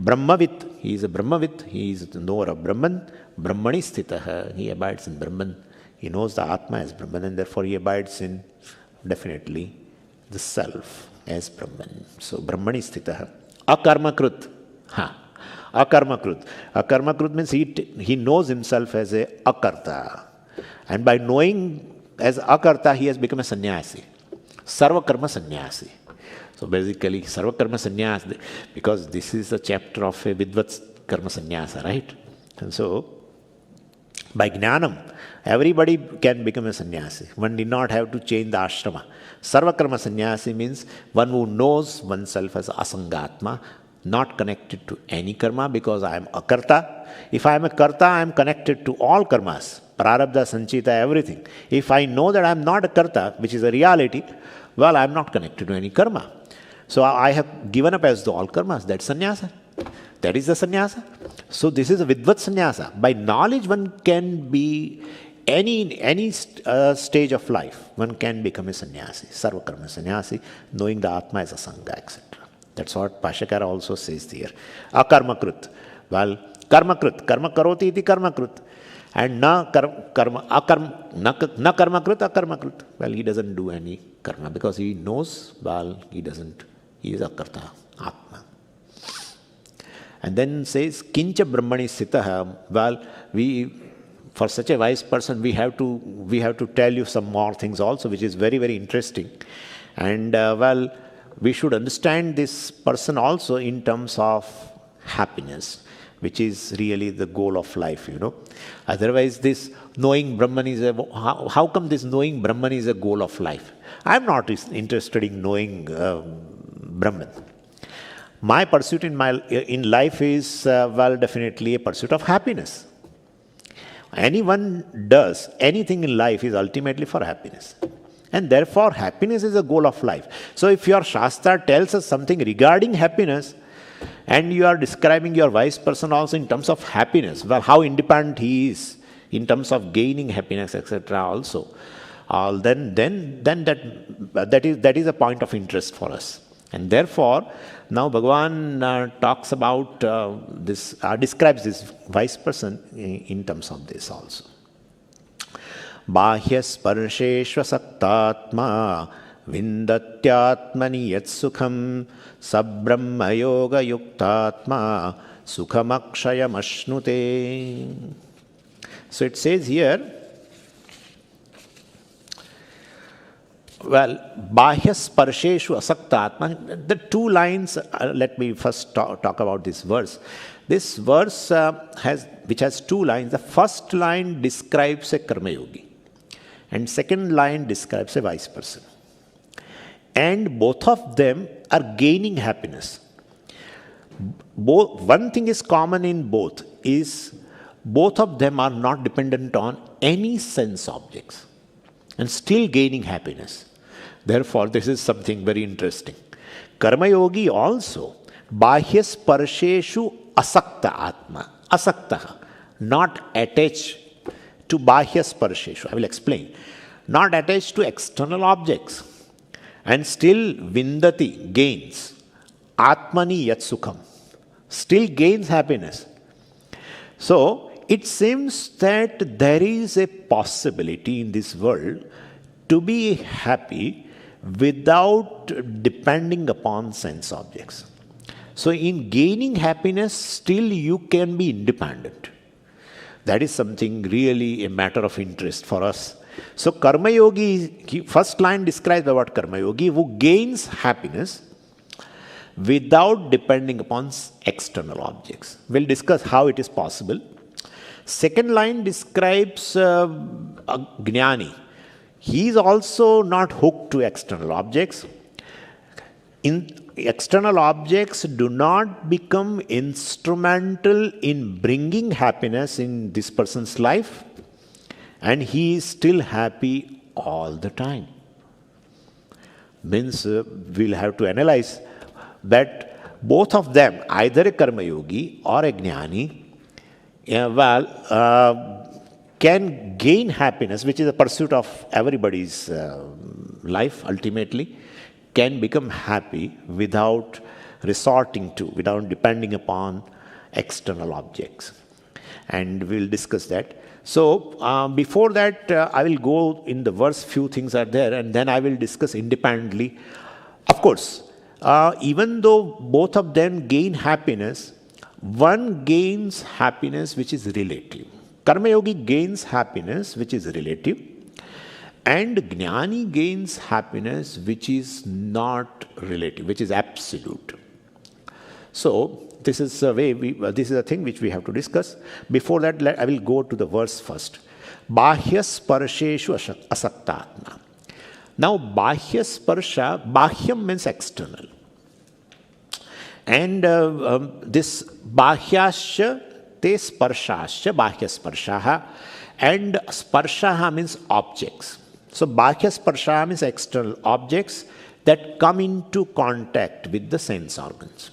Brahmavit, he is a Brahmavit, he is the knower of Brahman, Brahmani sthitaha, he abides in Brahman, he knows the Atma as Brahman, and therefore he abides in definitely the Self as Brahman. So Brahmani sthitaha. Akarmakrut. Akarmakrut. Akarmakrut means he knows himself as a akarta. And by knowing as akarta, he has become a sannyasi. Sarva karma sannyasi. So basically, Sarva Karma Sannyas, because this is a chapter of a Vidvat Karma Sannyasa, right? And so, by Jnanam, everybody can become a sannyasi. One need not have to change the ashrama. Sarva Karma Sannyasi means one who knows oneself as Asangatma, not connected to any karma because I am a karta. If I am a karta, I am connected to all karmas, prarabdha, sanchita, everything. If I know that I am not a karta, which is a reality, well, I am not connected to any karma. So I have given up as the all karmas. That's sannyasa. That is the sannyasa. So this is a vidvat sannyasa. By knowledge, one can be any stage of life. One can become a sannyasi, sarva karma sannyasi, knowing the atma as a sangha, etc. That's what Bhashyakara also says here. Akarmakrit. Well, karmakrit. Karma karoti iti karmakrit. And na karmakrit, akarmakrit. Well, he doesn't do any karma because he knows, well, he is akarta, atma. And then says, kincha brahmani sitaha. Well, for such a wise person, we have to tell you some more things also, which is very, very interesting. And well, we should understand this person also in terms of happiness, which is really the goal of life, Otherwise, this knowing Brahman is how come this knowing Brahman is a goal of life? I am not interested in knowing Brahman. My pursuit in life is, well, definitely a pursuit of happiness. Anyone does anything in life is ultimately for happiness. And therefore, happiness is a goal of life. So if your Shastra tells us something regarding happiness, and you are describing your wise person also in terms of happiness, well, how independent he is in terms of gaining happiness, etc. also, then that is a point of interest for us. And therefore, now Bhagavan talks about describes this wise person in terms of this also. Bahya sparsheshva saktatma vindatyatmani yat sukham sabrahma yoga yuktatma sukhamakshayam ashnute. So it says here, well, bahya sparsheshu asaktatma. The two lines, let me first talk about this verse. This verse which has two lines. The first line describes a karma yogi, and second line describes a wise person. And both of them are gaining happiness. One thing is common in both is both of them are not dependent on any sense objects and still gaining happiness. Therefore, this is something very interesting. Karma yogi also, bahya sparsheshu asakta atma. Asakta, not attached to bahya sparsheshu. I will explain. Not attached to external objects. And still vindati, gains. Atmani yat sukham. Still gains happiness. So, it seems that there is a possibility in this world to be happy without depending upon sense objects. So, in gaining happiness, still you can be independent. That is something really a matter of interest for us. So, Karma Yogi, first line describes about Karma Yogi who gains happiness without depending upon external objects. We'll discuss how it is possible. Second line describes Jnani. He is also not hooked to external objects. External objects do not become instrumental in bringing happiness in this person's life, and he is still happy all the time. Means we'll have to analyze that both of them, either a karma yogi or a jnani, can gain happiness, which is a pursuit of everybody's life ultimately, can become happy without without depending upon external objects. And we'll discuss that. So, before that, I will go in the verse, few things are there, and then I will discuss independently. Of course, even though both of them gain happiness, one gains happiness which is relative. Karma Yogi gains happiness which is relative, And Jnani gains happiness which is not relative, which is absolute. So, this is a thing which we have to discuss. Before that, I will go to the verse first. Bahya sparsheshu asaktatma. Now, bahya sparsha, bahyam means external. And this bahyasya, te sparshasya, bahya sparshaha. And sparshaha means objects. So, bahya sparshaha means external objects that come into contact with the sense organs.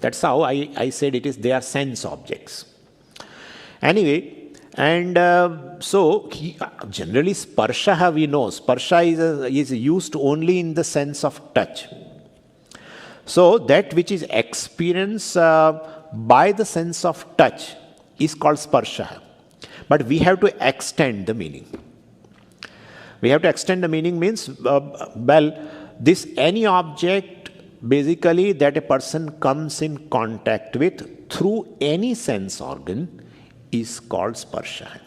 That's how I said it is, they are sense objects. Anyway, and generally sparsha we know, sparsha is used only in the sense of touch. So that which is experienced by the sense of touch is called sparsha. But we have to extend the meaning. We have to extend the meaning means, this any object basically that a person comes in contact with through any sense organ is called sparsha.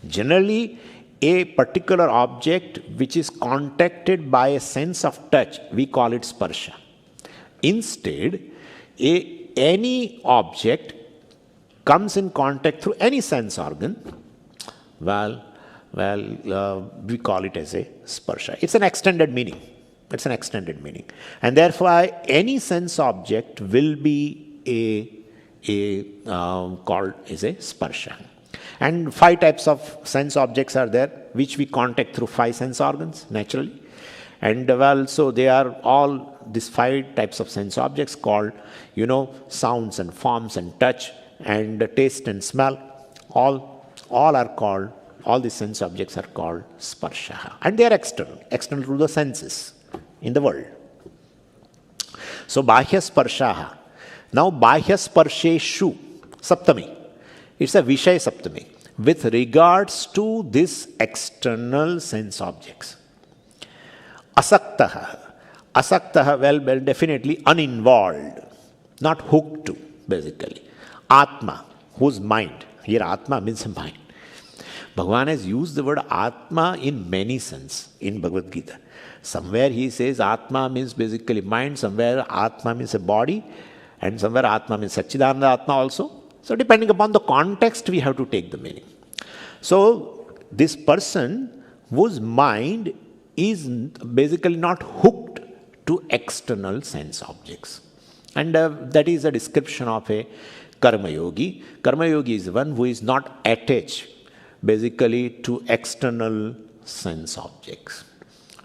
Generally, a particular object which is contacted by a sense of touch, we call it sparsha. Instead, any object comes in contact through any sense organ, we call it as a sparsha. It's an extended meaning. It's an extended meaning. And therefore, any sense object will be called as a sparsha. And 5 types of sense objects are there, which we contact through 5 sense organs, naturally. And so they are all these 5 types of sense objects called, sounds and forms and touch and taste and smell. All these sense objects are called sparsha. And they are external to the senses in the world. So, bahya sparshaha. Now, bahya sparsheshu, saptami. It's a vishaya saptami with regards to this external sense objects. Asaktaha. Asaktaha, definitely uninvolved, not hooked to, basically. Atma, whose mind. Here, Atma means mind. Bhagavan has used the word Atma in many sense in Bhagavad Gita. Somewhere he says Atma means basically mind, somewhere Atma means a body, and somewhere Atma means Satchidananda Atma also. So depending upon the context, we have to take the meaning. So this person whose mind is basically not hooked to external sense objects. And that is a description of a karma yogi. Karma yogi is one who is not attached basically to external sense objects.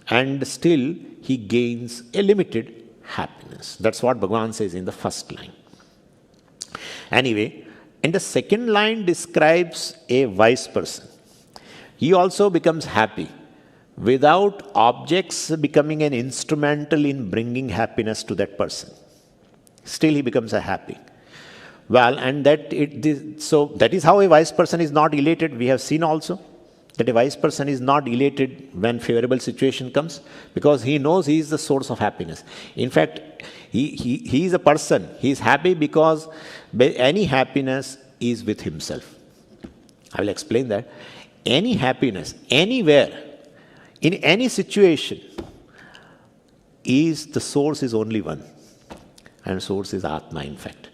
And still he gains a limited happiness. That's what Bhagavan says in the first line. Anyway, and the second line describes a wise person. He also becomes happy without objects becoming an instrumental in bringing happiness to that person. Still he becomes happy. And so that is how a wise person is not elated. We have seen also that a wise person is not elated when favorable situation comes, because he knows he is the source of happiness. In fact, he is a person, he is happy because any happiness is with himself. I will explain that. Any happiness, anywhere, in any situation, the source is only one. And source is Atma, in fact.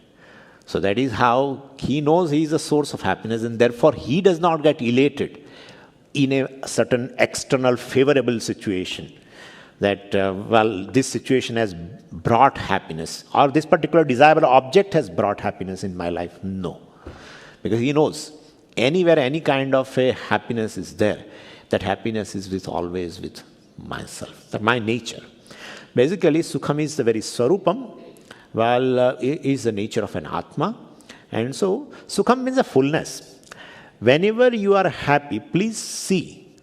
So that is how he knows he is the source of happiness, and therefore he does not get elated in a certain external favorable situation that, this situation has brought happiness, or this particular desirable object has brought happiness in my life. No. Because he knows anywhere any kind of a happiness is there, that happiness is always with myself, my nature. Basically, Sukham is the very Swarupam, is the nature of an Atma. And so, Sukham means a fullness. Whenever you are happy, please see,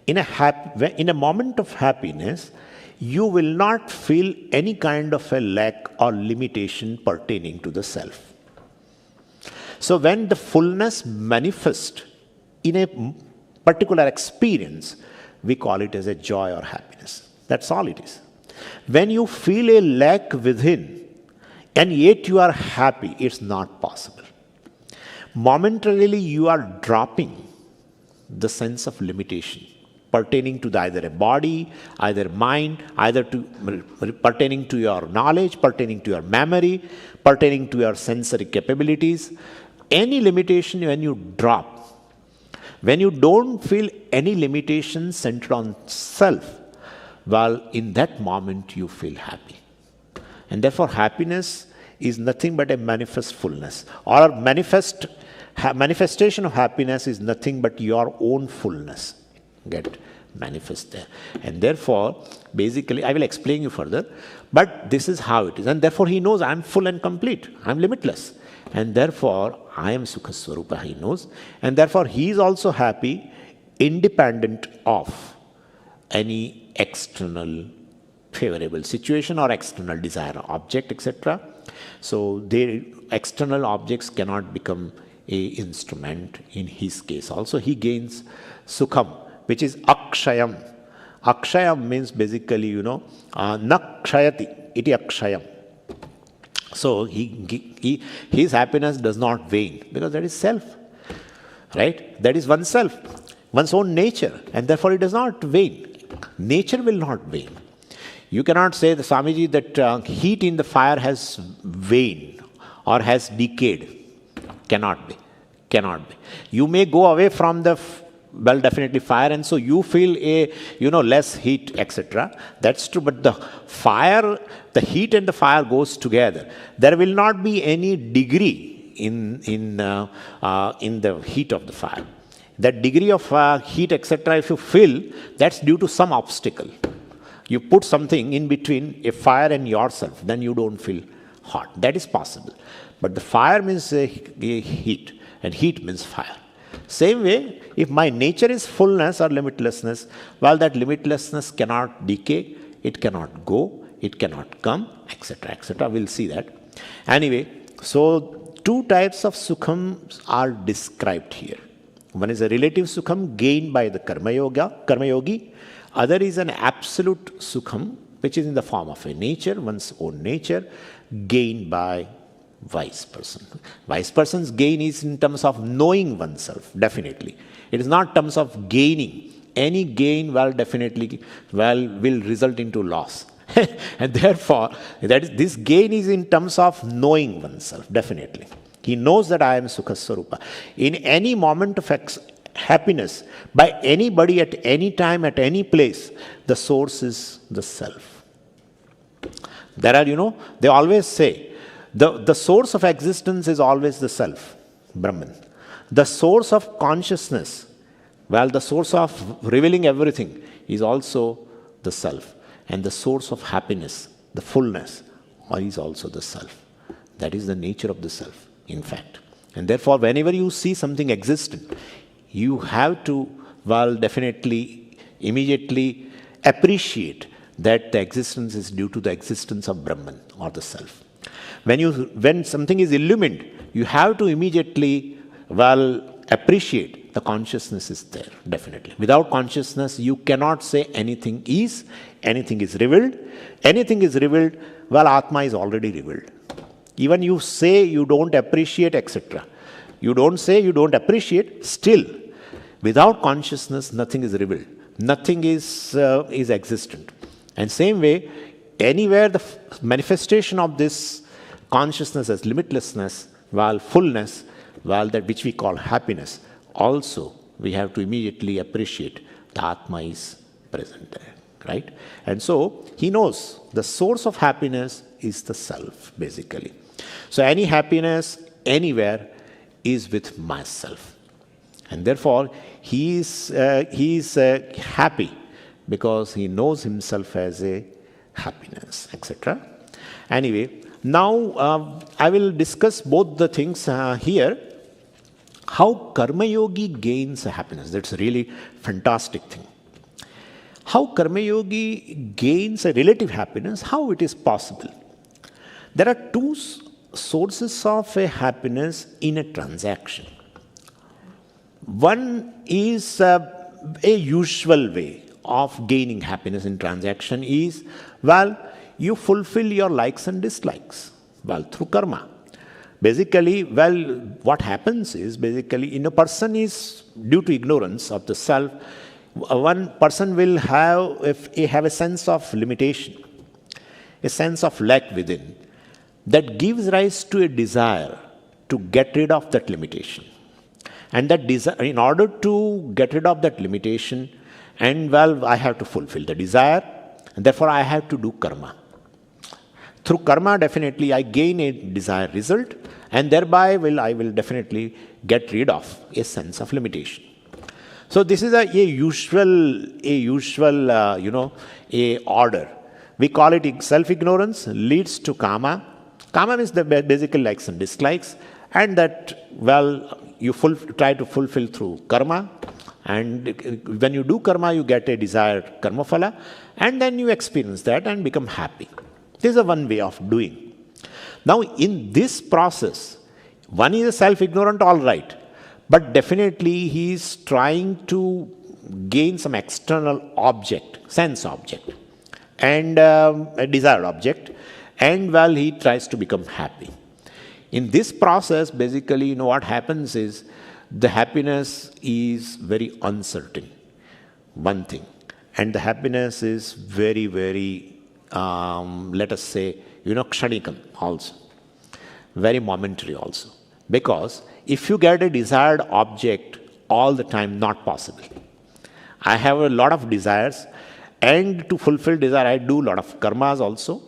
in a moment of happiness, you will not feel any kind of a lack or limitation pertaining to the self. So when the fullness manifests in a particular experience, we call it as a joy or happiness. That's all it is. When you feel a lack within, and yet you are happy, it's not possible. Momentarily, you are dropping the sense of limitation. pertaining to either a body, either mind, either to pertaining to your knowledge, pertaining to your memory, pertaining to your sensory capabilities. Any limitation when you drop, when you don't feel any limitation centered on self, well, in that moment you feel happy. And therefore happiness is nothing but a manifest fullness, or manifestation of happiness is nothing but your own fullness get manifest there. And therefore, basically, I will explain you further, but this is how it is. And therefore he knows I am full and complete, I am limitless. And therefore, I am Sukha Swarupa, he knows. And therefore, he is also happy independent of any external favorable situation or external desire, object, etc. So, the external objects cannot become a instrument in his case. Also, he gains Sukham, which is Akshayam. Akshayam means basically, Nakshayati, iti Akshayam. So, his happiness does not wane, because that is self, right? That is oneself, one's own nature, and therefore it does not wane. Nature will not wane. You cannot say, the Swamiji, that heat in the fire has waned or has decayed. Cannot be. Cannot be. You may go away from the definitely fire, and so you feel less heat, etc. That's true, but the fire, the heat and the fire goes together. There will not be any degree in the heat of the fire. That degree of heat, etc., if you feel, that's due to some obstacle. You put something in between a fire and yourself, then you don't feel hot. That is possible. But the fire means heat, and heat means fire. Same way, if my nature is fullness or limitlessness, well, that limitlessness cannot decay, it cannot go, it cannot come, etc., etc. We'll see that. Anyway, so two types of sukham are described here. One is a relative sukham gained by the karma yogi. Other is an absolute sukham, which is in the form of a nature, one's own nature, gained by wise person. Wise person's gain is in terms of knowing oneself, definitely. It is not in terms of gaining. Any gain will result into loss. And therefore, this gain is in terms of knowing oneself, definitely. He knows that I am Sukha Swarupa. In any moment of happiness, by anybody at any time, at any place, the source is the self. There are, they always say, the source of existence is always the self, Brahman. The source of consciousness, the source of revealing everything is also the self. And the source of happiness, the fullness, is also the self. That is the nature of the self, in fact. And therefore, whenever you see something existent, you have to, definitely, immediately appreciate that the existence is due to the existence of Brahman or the self. When something is illumined, you have to immediately, appreciate the consciousness is there, definitely. Without consciousness, you cannot say anything is revealed. Anything is revealed, Atma is already revealed. Even you say you don't appreciate, etc. You don't say you don't appreciate, still, without consciousness, nothing is revealed. Nothing is existent. And same way, anywhere the manifestation of this consciousness as limitlessness, fullness, that which we call happiness, also we have to immediately appreciate the Atma is present there, right? And so he knows the source of happiness is the self, basically. So any happiness anywhere is with myself. And therefore, he is happy because he knows himself as a happiness, etc. Anyway, now I will discuss both the things here. How Karma Yogi gains happiness. That's a really fantastic thing. How Karma Yogi gains a relative happiness, how it is possible. There are two sources of a happiness in a transaction. One is a usual way of gaining happiness in transaction is, you fulfill your likes and dislikes, through karma. Basically, what happens is, in a person is, due to ignorance of the self, one person will have a sense of limitation, a sense of lack within, that gives rise to a desire to get rid of that limitation. And that desire, in order to get rid of that limitation, and I have to fulfill the desire, and therefore I have to do karma. Through karma, definitely I gain a desired result, and thereby I will definitely get rid of a sense of limitation. So this is a usual a order. We call it self-ignorance leads to kama. Kama means the basic likes and dislikes, and that, you try to fulfill through karma. And when you do karma, you get a desired karma phala, and then you experience that and become happy. This is one way of doing. Now, in this process, one is a self-ignorant, all right, but definitely he is trying to gain some external object, sense object, and a desired object, and he tries to become happy. In this process, basically, what happens is the happiness is very uncertain, one thing, and the happiness is very, very, let us say, kshanikam also, very momentary also. Because if you get a desired object all the time, not possible. I have a lot of desires, and to fulfill desire, I do a lot of karmas also,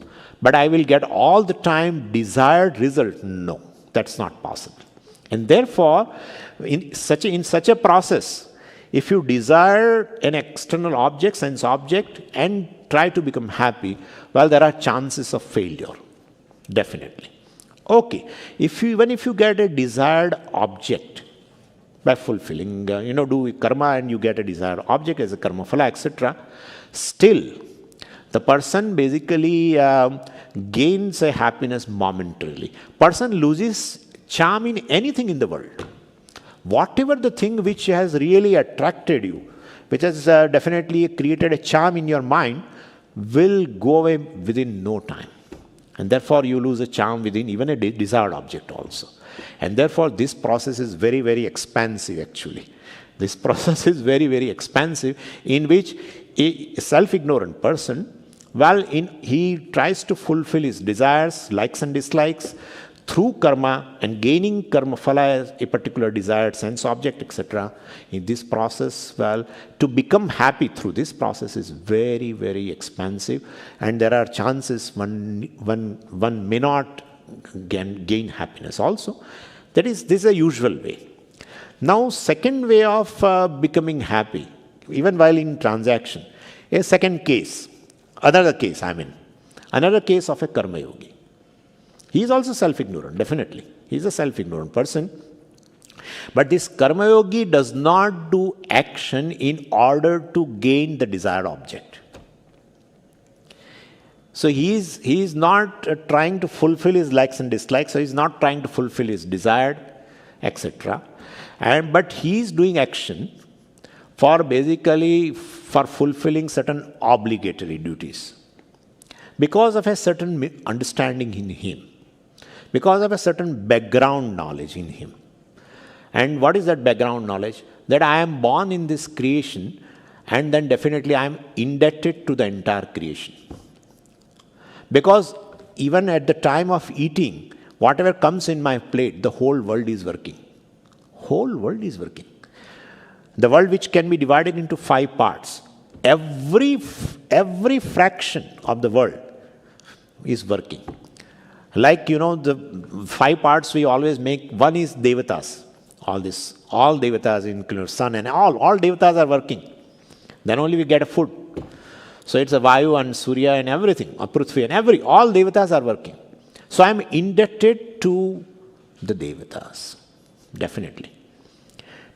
but I will get all the time desired result. No, that's not possible. And therefore, in such a process, if you desire an external object, sense object, and try to become happy, there are chances of failure, definitely. Okay, even if you get a desired object by fulfilling, do karma and you get a desired object as a karma phala, etc., still, the person basically gains a happiness momentarily. Person loses charm in anything in the world. Whatever the thing which has really attracted you, which has definitely created a charm in your mind, will go away within no time. And therefore, you lose a charm within even a desired object also. And therefore, this process is very, very expansive actually. This process is very, very expansive, in which a self-ignorant person, he tries to fulfill his desires, likes and dislikes, through karma and gaining karma phala as a particular desired sense object, etc. In this process, to become happy through this process is very, very expansive, and there are chances one may not gain happiness also. This is a usual way. Now, second way of becoming happy, even while in transaction, a second case, another case of a karma yogi. He is also self-ignorant, definitely. He is a self-ignorant person. But this karma yogi does not do action in order to gain the desired object. So he is not trying to fulfill his likes and dislikes, so he is not trying to fulfill his desired, etc. But he is doing action for fulfilling certain obligatory duties. Because of a certain understanding in him. Because of a certain background knowledge in him. And what is that background knowledge? That I am born in this creation, and then definitely I am indebted to the entire creation. Because even at the time of eating, whatever comes in my plate, the whole world is working. Whole world is working. The world which can be divided into 5 parts. Every fraction of the world is working. Like, the 5 parts we always make, one is devatas. All devatas, including sun and all devatas are working. Then only we get a food. So it's a Vayu and Surya and everything, or Prithvi and all devatas are working. So I'm indebted to the devatas, definitely.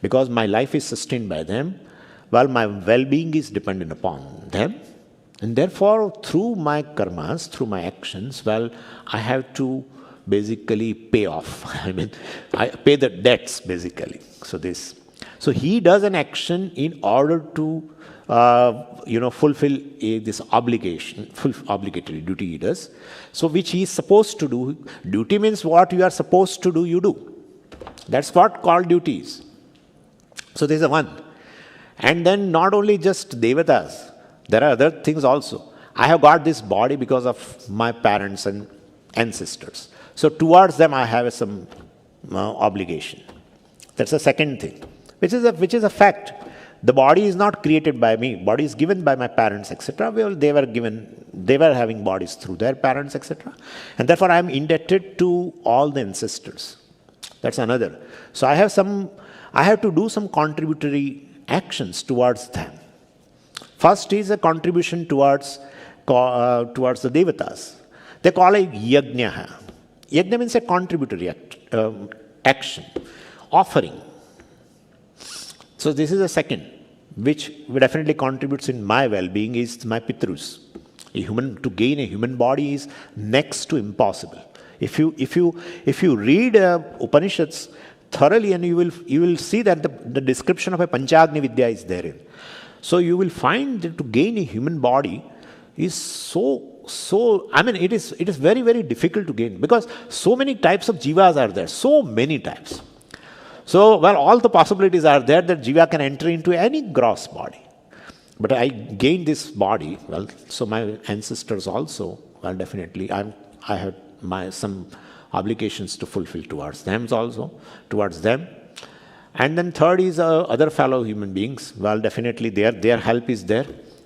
Because my life is sustained by them, my well-being is dependent upon them. And therefore, through my karmas, through my actions, I have to basically pay off. I pay the debts, basically. So he does an action in order to, fulfill this obligation, obligatory duty he does. So which he is supposed to do. Duty means what you are supposed to do, you do. That's what called duty is. So there's a one. And then not only just devatas, there are other things also. I have got this body because of my parents and ancestors. So towards them I have some obligation. That's the second thing, which is a fact. The body is not created by me. Body is given by my parents, etc. They were having bodies through their parents, etc. And therefore I am indebted to all the ancestors. That's another. So I have to do some contributory actions towards them. First is a contribution towards the devatas. They call it yajna. Yajna means a contributory action, offering. So this is the second, which definitely contributes in my well-being, is my pitrus. To gain a human body is next to impossible. If you read Upanishads thoroughly, and you will see that the description of a Panchagni Vidya is therein. So you will find that to gain a human body is it is very, very difficult to gain, because so many types of jivas are there, so many types. So, all the possibilities are there that jiva can enter into any gross body. But I gained this body, so my ancestors also, definitely, I have some obligations to fulfill towards them also, And then third is other fellow human beings. Definitely their help is there,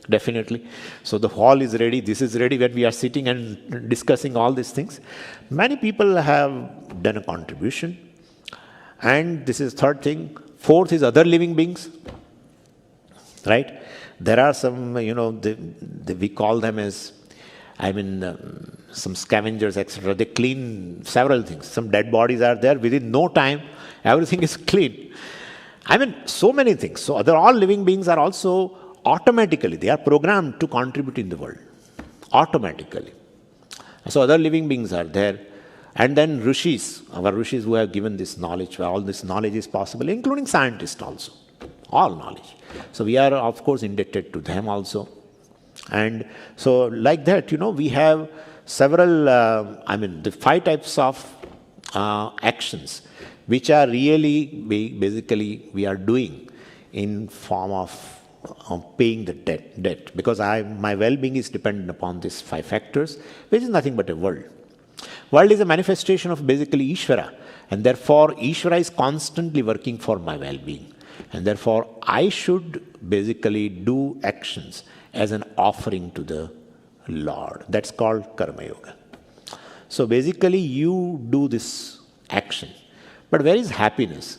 definitely. So the hall is ready, this is ready, where we are sitting and discussing all these things. Many people have done a contribution. And this is third thing. Fourth is other living beings, right? There are some, we call them as, some scavengers, etc. They clean several things. Some dead bodies are there. Within no time, everything is clean. So many things. So all living beings are also automatically, they are programmed to contribute in the world. Automatically. So other living beings are there. And then rishis, our rishis who have given this knowledge, where all this knowledge is possible, including scientists also, all knowledge. So we are, of course, indebted to them also. And so like that, we have several, the 5 types of actions, which are really, basically, we are doing in form of paying the debt. Because my well-being is dependent upon these 5 factors, which is nothing but a world. World is a manifestation of basically Ishvara, and therefore Ishvara is constantly working for my well-being. And therefore I should basically do actions as an offering to the Lord. That's called Karma Yoga. So basically you do this action. But where is happiness?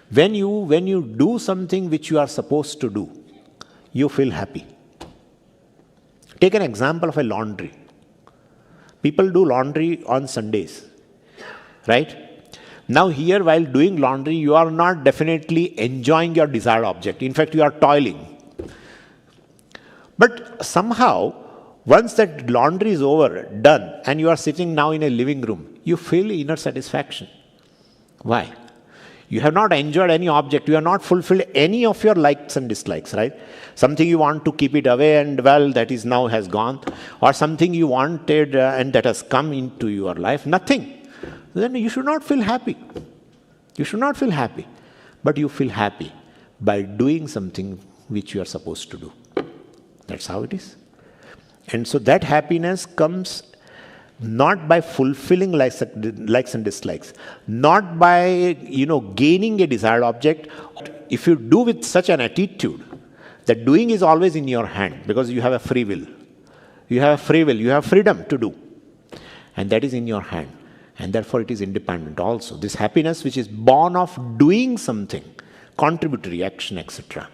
When you do something which you are supposed to do, you feel happy. Take an example of a laundry. People do laundry on Sundays, right? Now here, while doing laundry, you are not definitely enjoying your desired object. In fact, you are toiling. But somehow, once that laundry is over, done, and you are sitting now in a living room, you feel inner satisfaction. Why? You have not enjoyed any object. You have not fulfilled any of your likes and dislikes, right? Something you want to keep it away and that is now has gone. Or something you wanted and that has come into your life. Nothing. Then you should not feel happy. You should not feel happy. But you feel happy by doing something which you are supposed to do. That's how it is. And so that happiness comes not by fulfilling likes and dislikes, not by gaining a desired object. If you do with such an attitude, that doing is always in your hand, because you have a free will. You have a free will, you have freedom to do. And that is in your hand. And therefore it is independent also. This happiness which is born of doing something, contributory action, etc.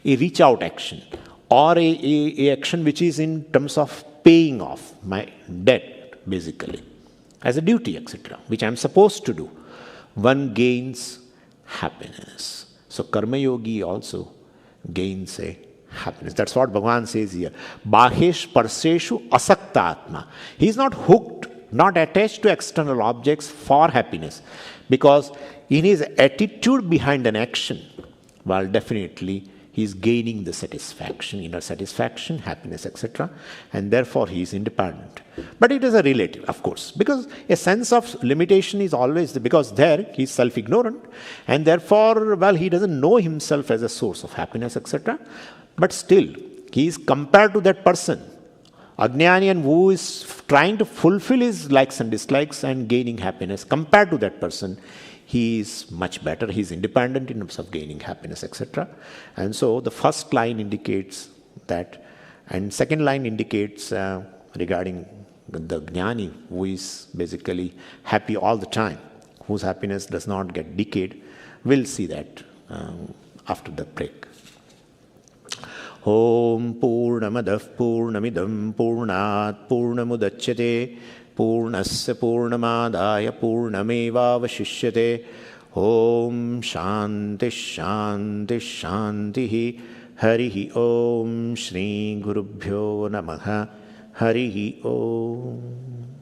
A reach out action, or a action which is in terms of paying off my debt, basically, as a duty, etc., which I am supposed to do, one gains happiness. So Karma Yogi also gains a happiness. That's what Bhagavan says here. Bahesh parseshu asakta atma. He is not hooked, not attached to external objects for happiness, because in his attitude behind an action, definitely he is gaining the satisfaction, inner satisfaction, happiness, etc. And therefore he is independent. But it is a relative, of course, because a sense of limitation is always there, because there he is self-ignorant, and therefore, well, he doesn't know himself as a source of happiness, etc. But still, he is compared to that person, Ajnani, and who is trying to fulfill his likes and dislikes and gaining happiness. Compared to that person, he is much better. He is independent in terms of gaining happiness, etc. And so the first line indicates that, and second line indicates regarding the Jnani, who is basically happy all the time, whose happiness does not get decayed. We'll see that after the break. Om Purnamadav Purnamidam Purnat Purnamudachyate Purnasya Purnamadaya Purnamevavashishyate. Om Shanti Shanti Shanti. Harihi Om Shri Gurubhyo Namaha. Harihi Om.